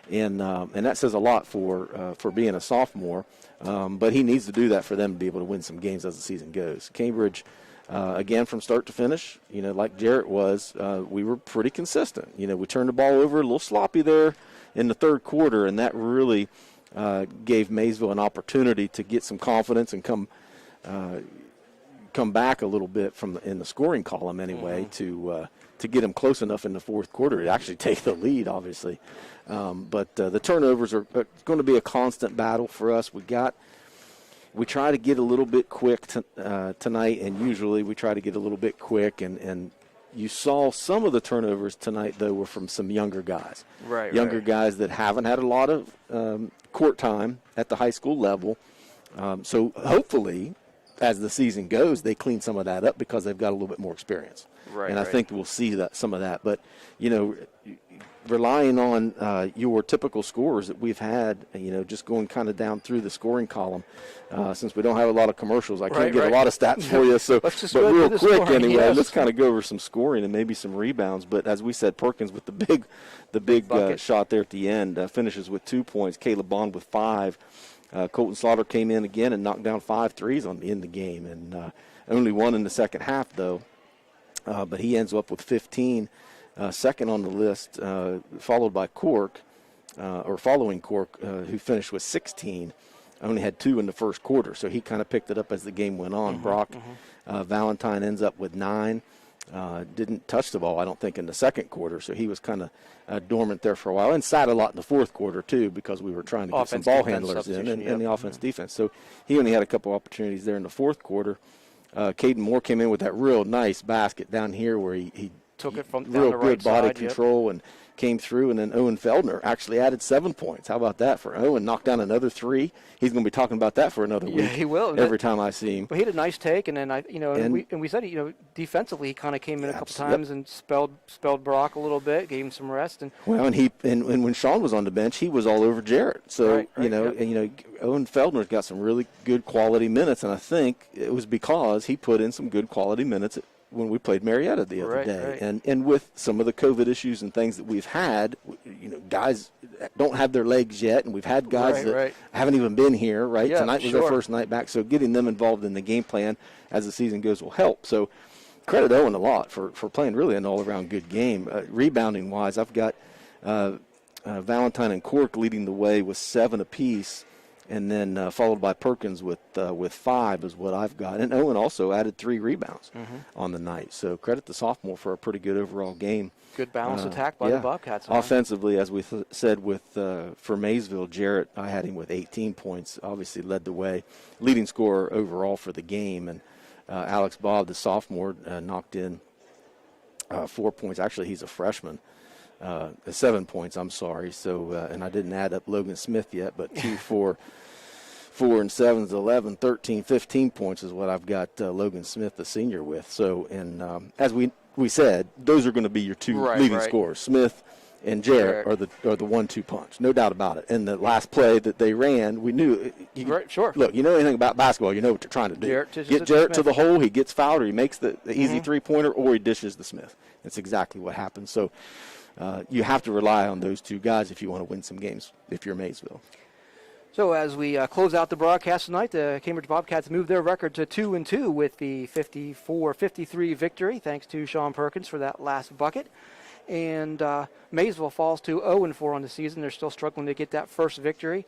and that says a lot for being a sophomore. But he needs to do that for them to be able to win some games as the season goes. Cambridge. Again, from start to finish, like Jarrett was, we were pretty consistent. We turned the ball over a little sloppy there in the third quarter, and that really gave Maysville an opportunity to get some confidence and come back a little bit in the scoring column anyway, to get them close enough in the fourth quarter to actually take the lead, obviously. But the turnovers are going to be a constant battle for us. We try to get a little bit quick tonight, and usually we try to get a little bit quick. And you saw some of the turnovers tonight, though, were from some younger guys. Younger guys that haven't had a lot of court time at the high school level. So hopefully, as the season goes, they clean some of that up because they've got a little bit more experience. I think we'll see some of that. But, relying on your typical scores that we've had, just going kind of down through the scoring column. Since we don't have a lot of commercials, I can't get a lot of stats for you. So, let's just but go real through the quick scoring, anyway, yes. let's kind of go over some scoring and maybe some rebounds. But as we said, Perkins with the big shot there at the end finishes with 2 points. Caleb Bond with 5. Colton Slaughter came in again and knocked down 5 threes in the game, and only one in the second half though. But he ends up with 15. Second on the list, followed by Cork, following Cork, who finished with 16. Only had 2 in the first quarter, so he kind of picked it up as the game went on. Brock Valentine ends up with 9. Didn't touch the ball, I don't think, in the second quarter, so he was kind of dormant there for a while, and sat a lot in the fourth quarter, too, because we were trying to get some ball handlers in and the offense defense. So he only had a couple opportunities there in the fourth quarter. Caden Moore came in with that real nice basket down here where he took it from real down the good right body side, control and came through. And then Owen Feldner actually added 7 points. How about that for Owen? Knocked down another 3. He's going to be talking about that for another week. Yeah, he will. Every time I see him. But he had a nice take, and then we said defensively he kind of came in a couple times and spelled Brock a little bit, gave him some rest. And well, and when Sean was on the bench, he was all over Jarrett. So Owen Feldner's got some really good quality minutes, and I think it was because he put in some good quality minutes when we played Marietta the other day. Right. And with some of the COVID issues and things that we've had, guys don't have their legs yet, and we've had guys that haven't even been here, right? Yeah, Tonight was their first night back, so getting them involved in the game plan as the season goes will help. So credit Owen a lot for playing really an all-around good game. Rebounding-wise, I've got Valentine and Cork leading the way with 7 apiece, and then followed by Perkins with 5 is what I've got. And Owen also added 3 rebounds on the night. So credit the sophomore for a pretty good overall game. Good balanced attack by the Bobcats. Offensively, as we said for Maysville, Jarrett, I had him with 18 points, obviously led the way. Leading scorer overall for the game. And Alex Bob, the sophomore, knocked in 4 points. Actually, he's a freshman. 7 points, I'm sorry. So, and I didn't add up Logan Smith yet, but 2, 4 and 7 is 11, 13, 15 points is what I've got Logan Smith, the senior, with. So, and as we said, those are going to be your 2 leading scorers. Smith and Jarrett are the 1-2 punch, no doubt about it. And the last play that they ran, we knew. Look, you know anything about basketball, you know what they're trying to do. Get Jarrett to the hole, he gets fouled, or he makes the easy three-pointer, or he dishes the Smith. That's exactly what happens. So you have to rely on those 2 guys if you want to win some games if you're Maysville. So as we close out the broadcast tonight, the Cambridge Bobcats moved their record to 2-2 with the 54-53 victory, thanks to Sean Perkins for that last bucket. And Maysville falls to 0-4 on the season. They're still struggling to get that first victory.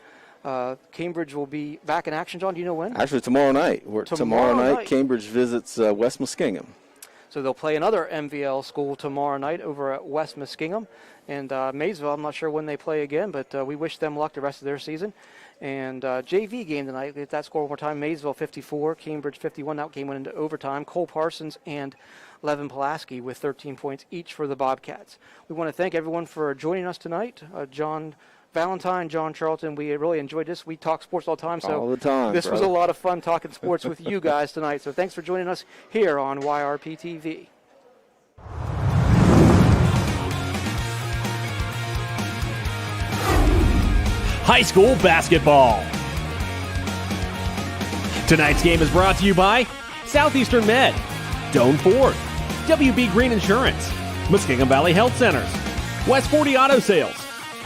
Cambridge will be back in action, John. Do you know when? Actually, tomorrow night. Tomorrow night, Cambridge visits West Muskingum. So they'll play another MVL school tomorrow night over at West Muskingum. And Maysville, I'm not sure when they play again, but we wish them luck the rest of their season. And JV game tonight, get that score one more time. Maysville 54, Cambridge 51. That game went into overtime. Cole Parsons and Levin Pulaski with 13 points each for the Bobcats. We want to thank everyone for joining us tonight. John Valentine, John Charlton, we really enjoyed this. We talk sports all the time, so all the time, this was a lot of fun talking sports with you guys tonight. So thanks for joining us here on YRP TV. High school basketball. Tonight's game is brought to you by Southeastern Med, Doan Ford, WB Green Insurance, Muskingum Valley Health Centers, West 40 Auto Sales,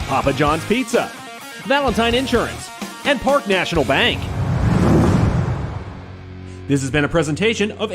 Papa John's Pizza, Valentine Insurance, and Park National Bank. This has been a presentation of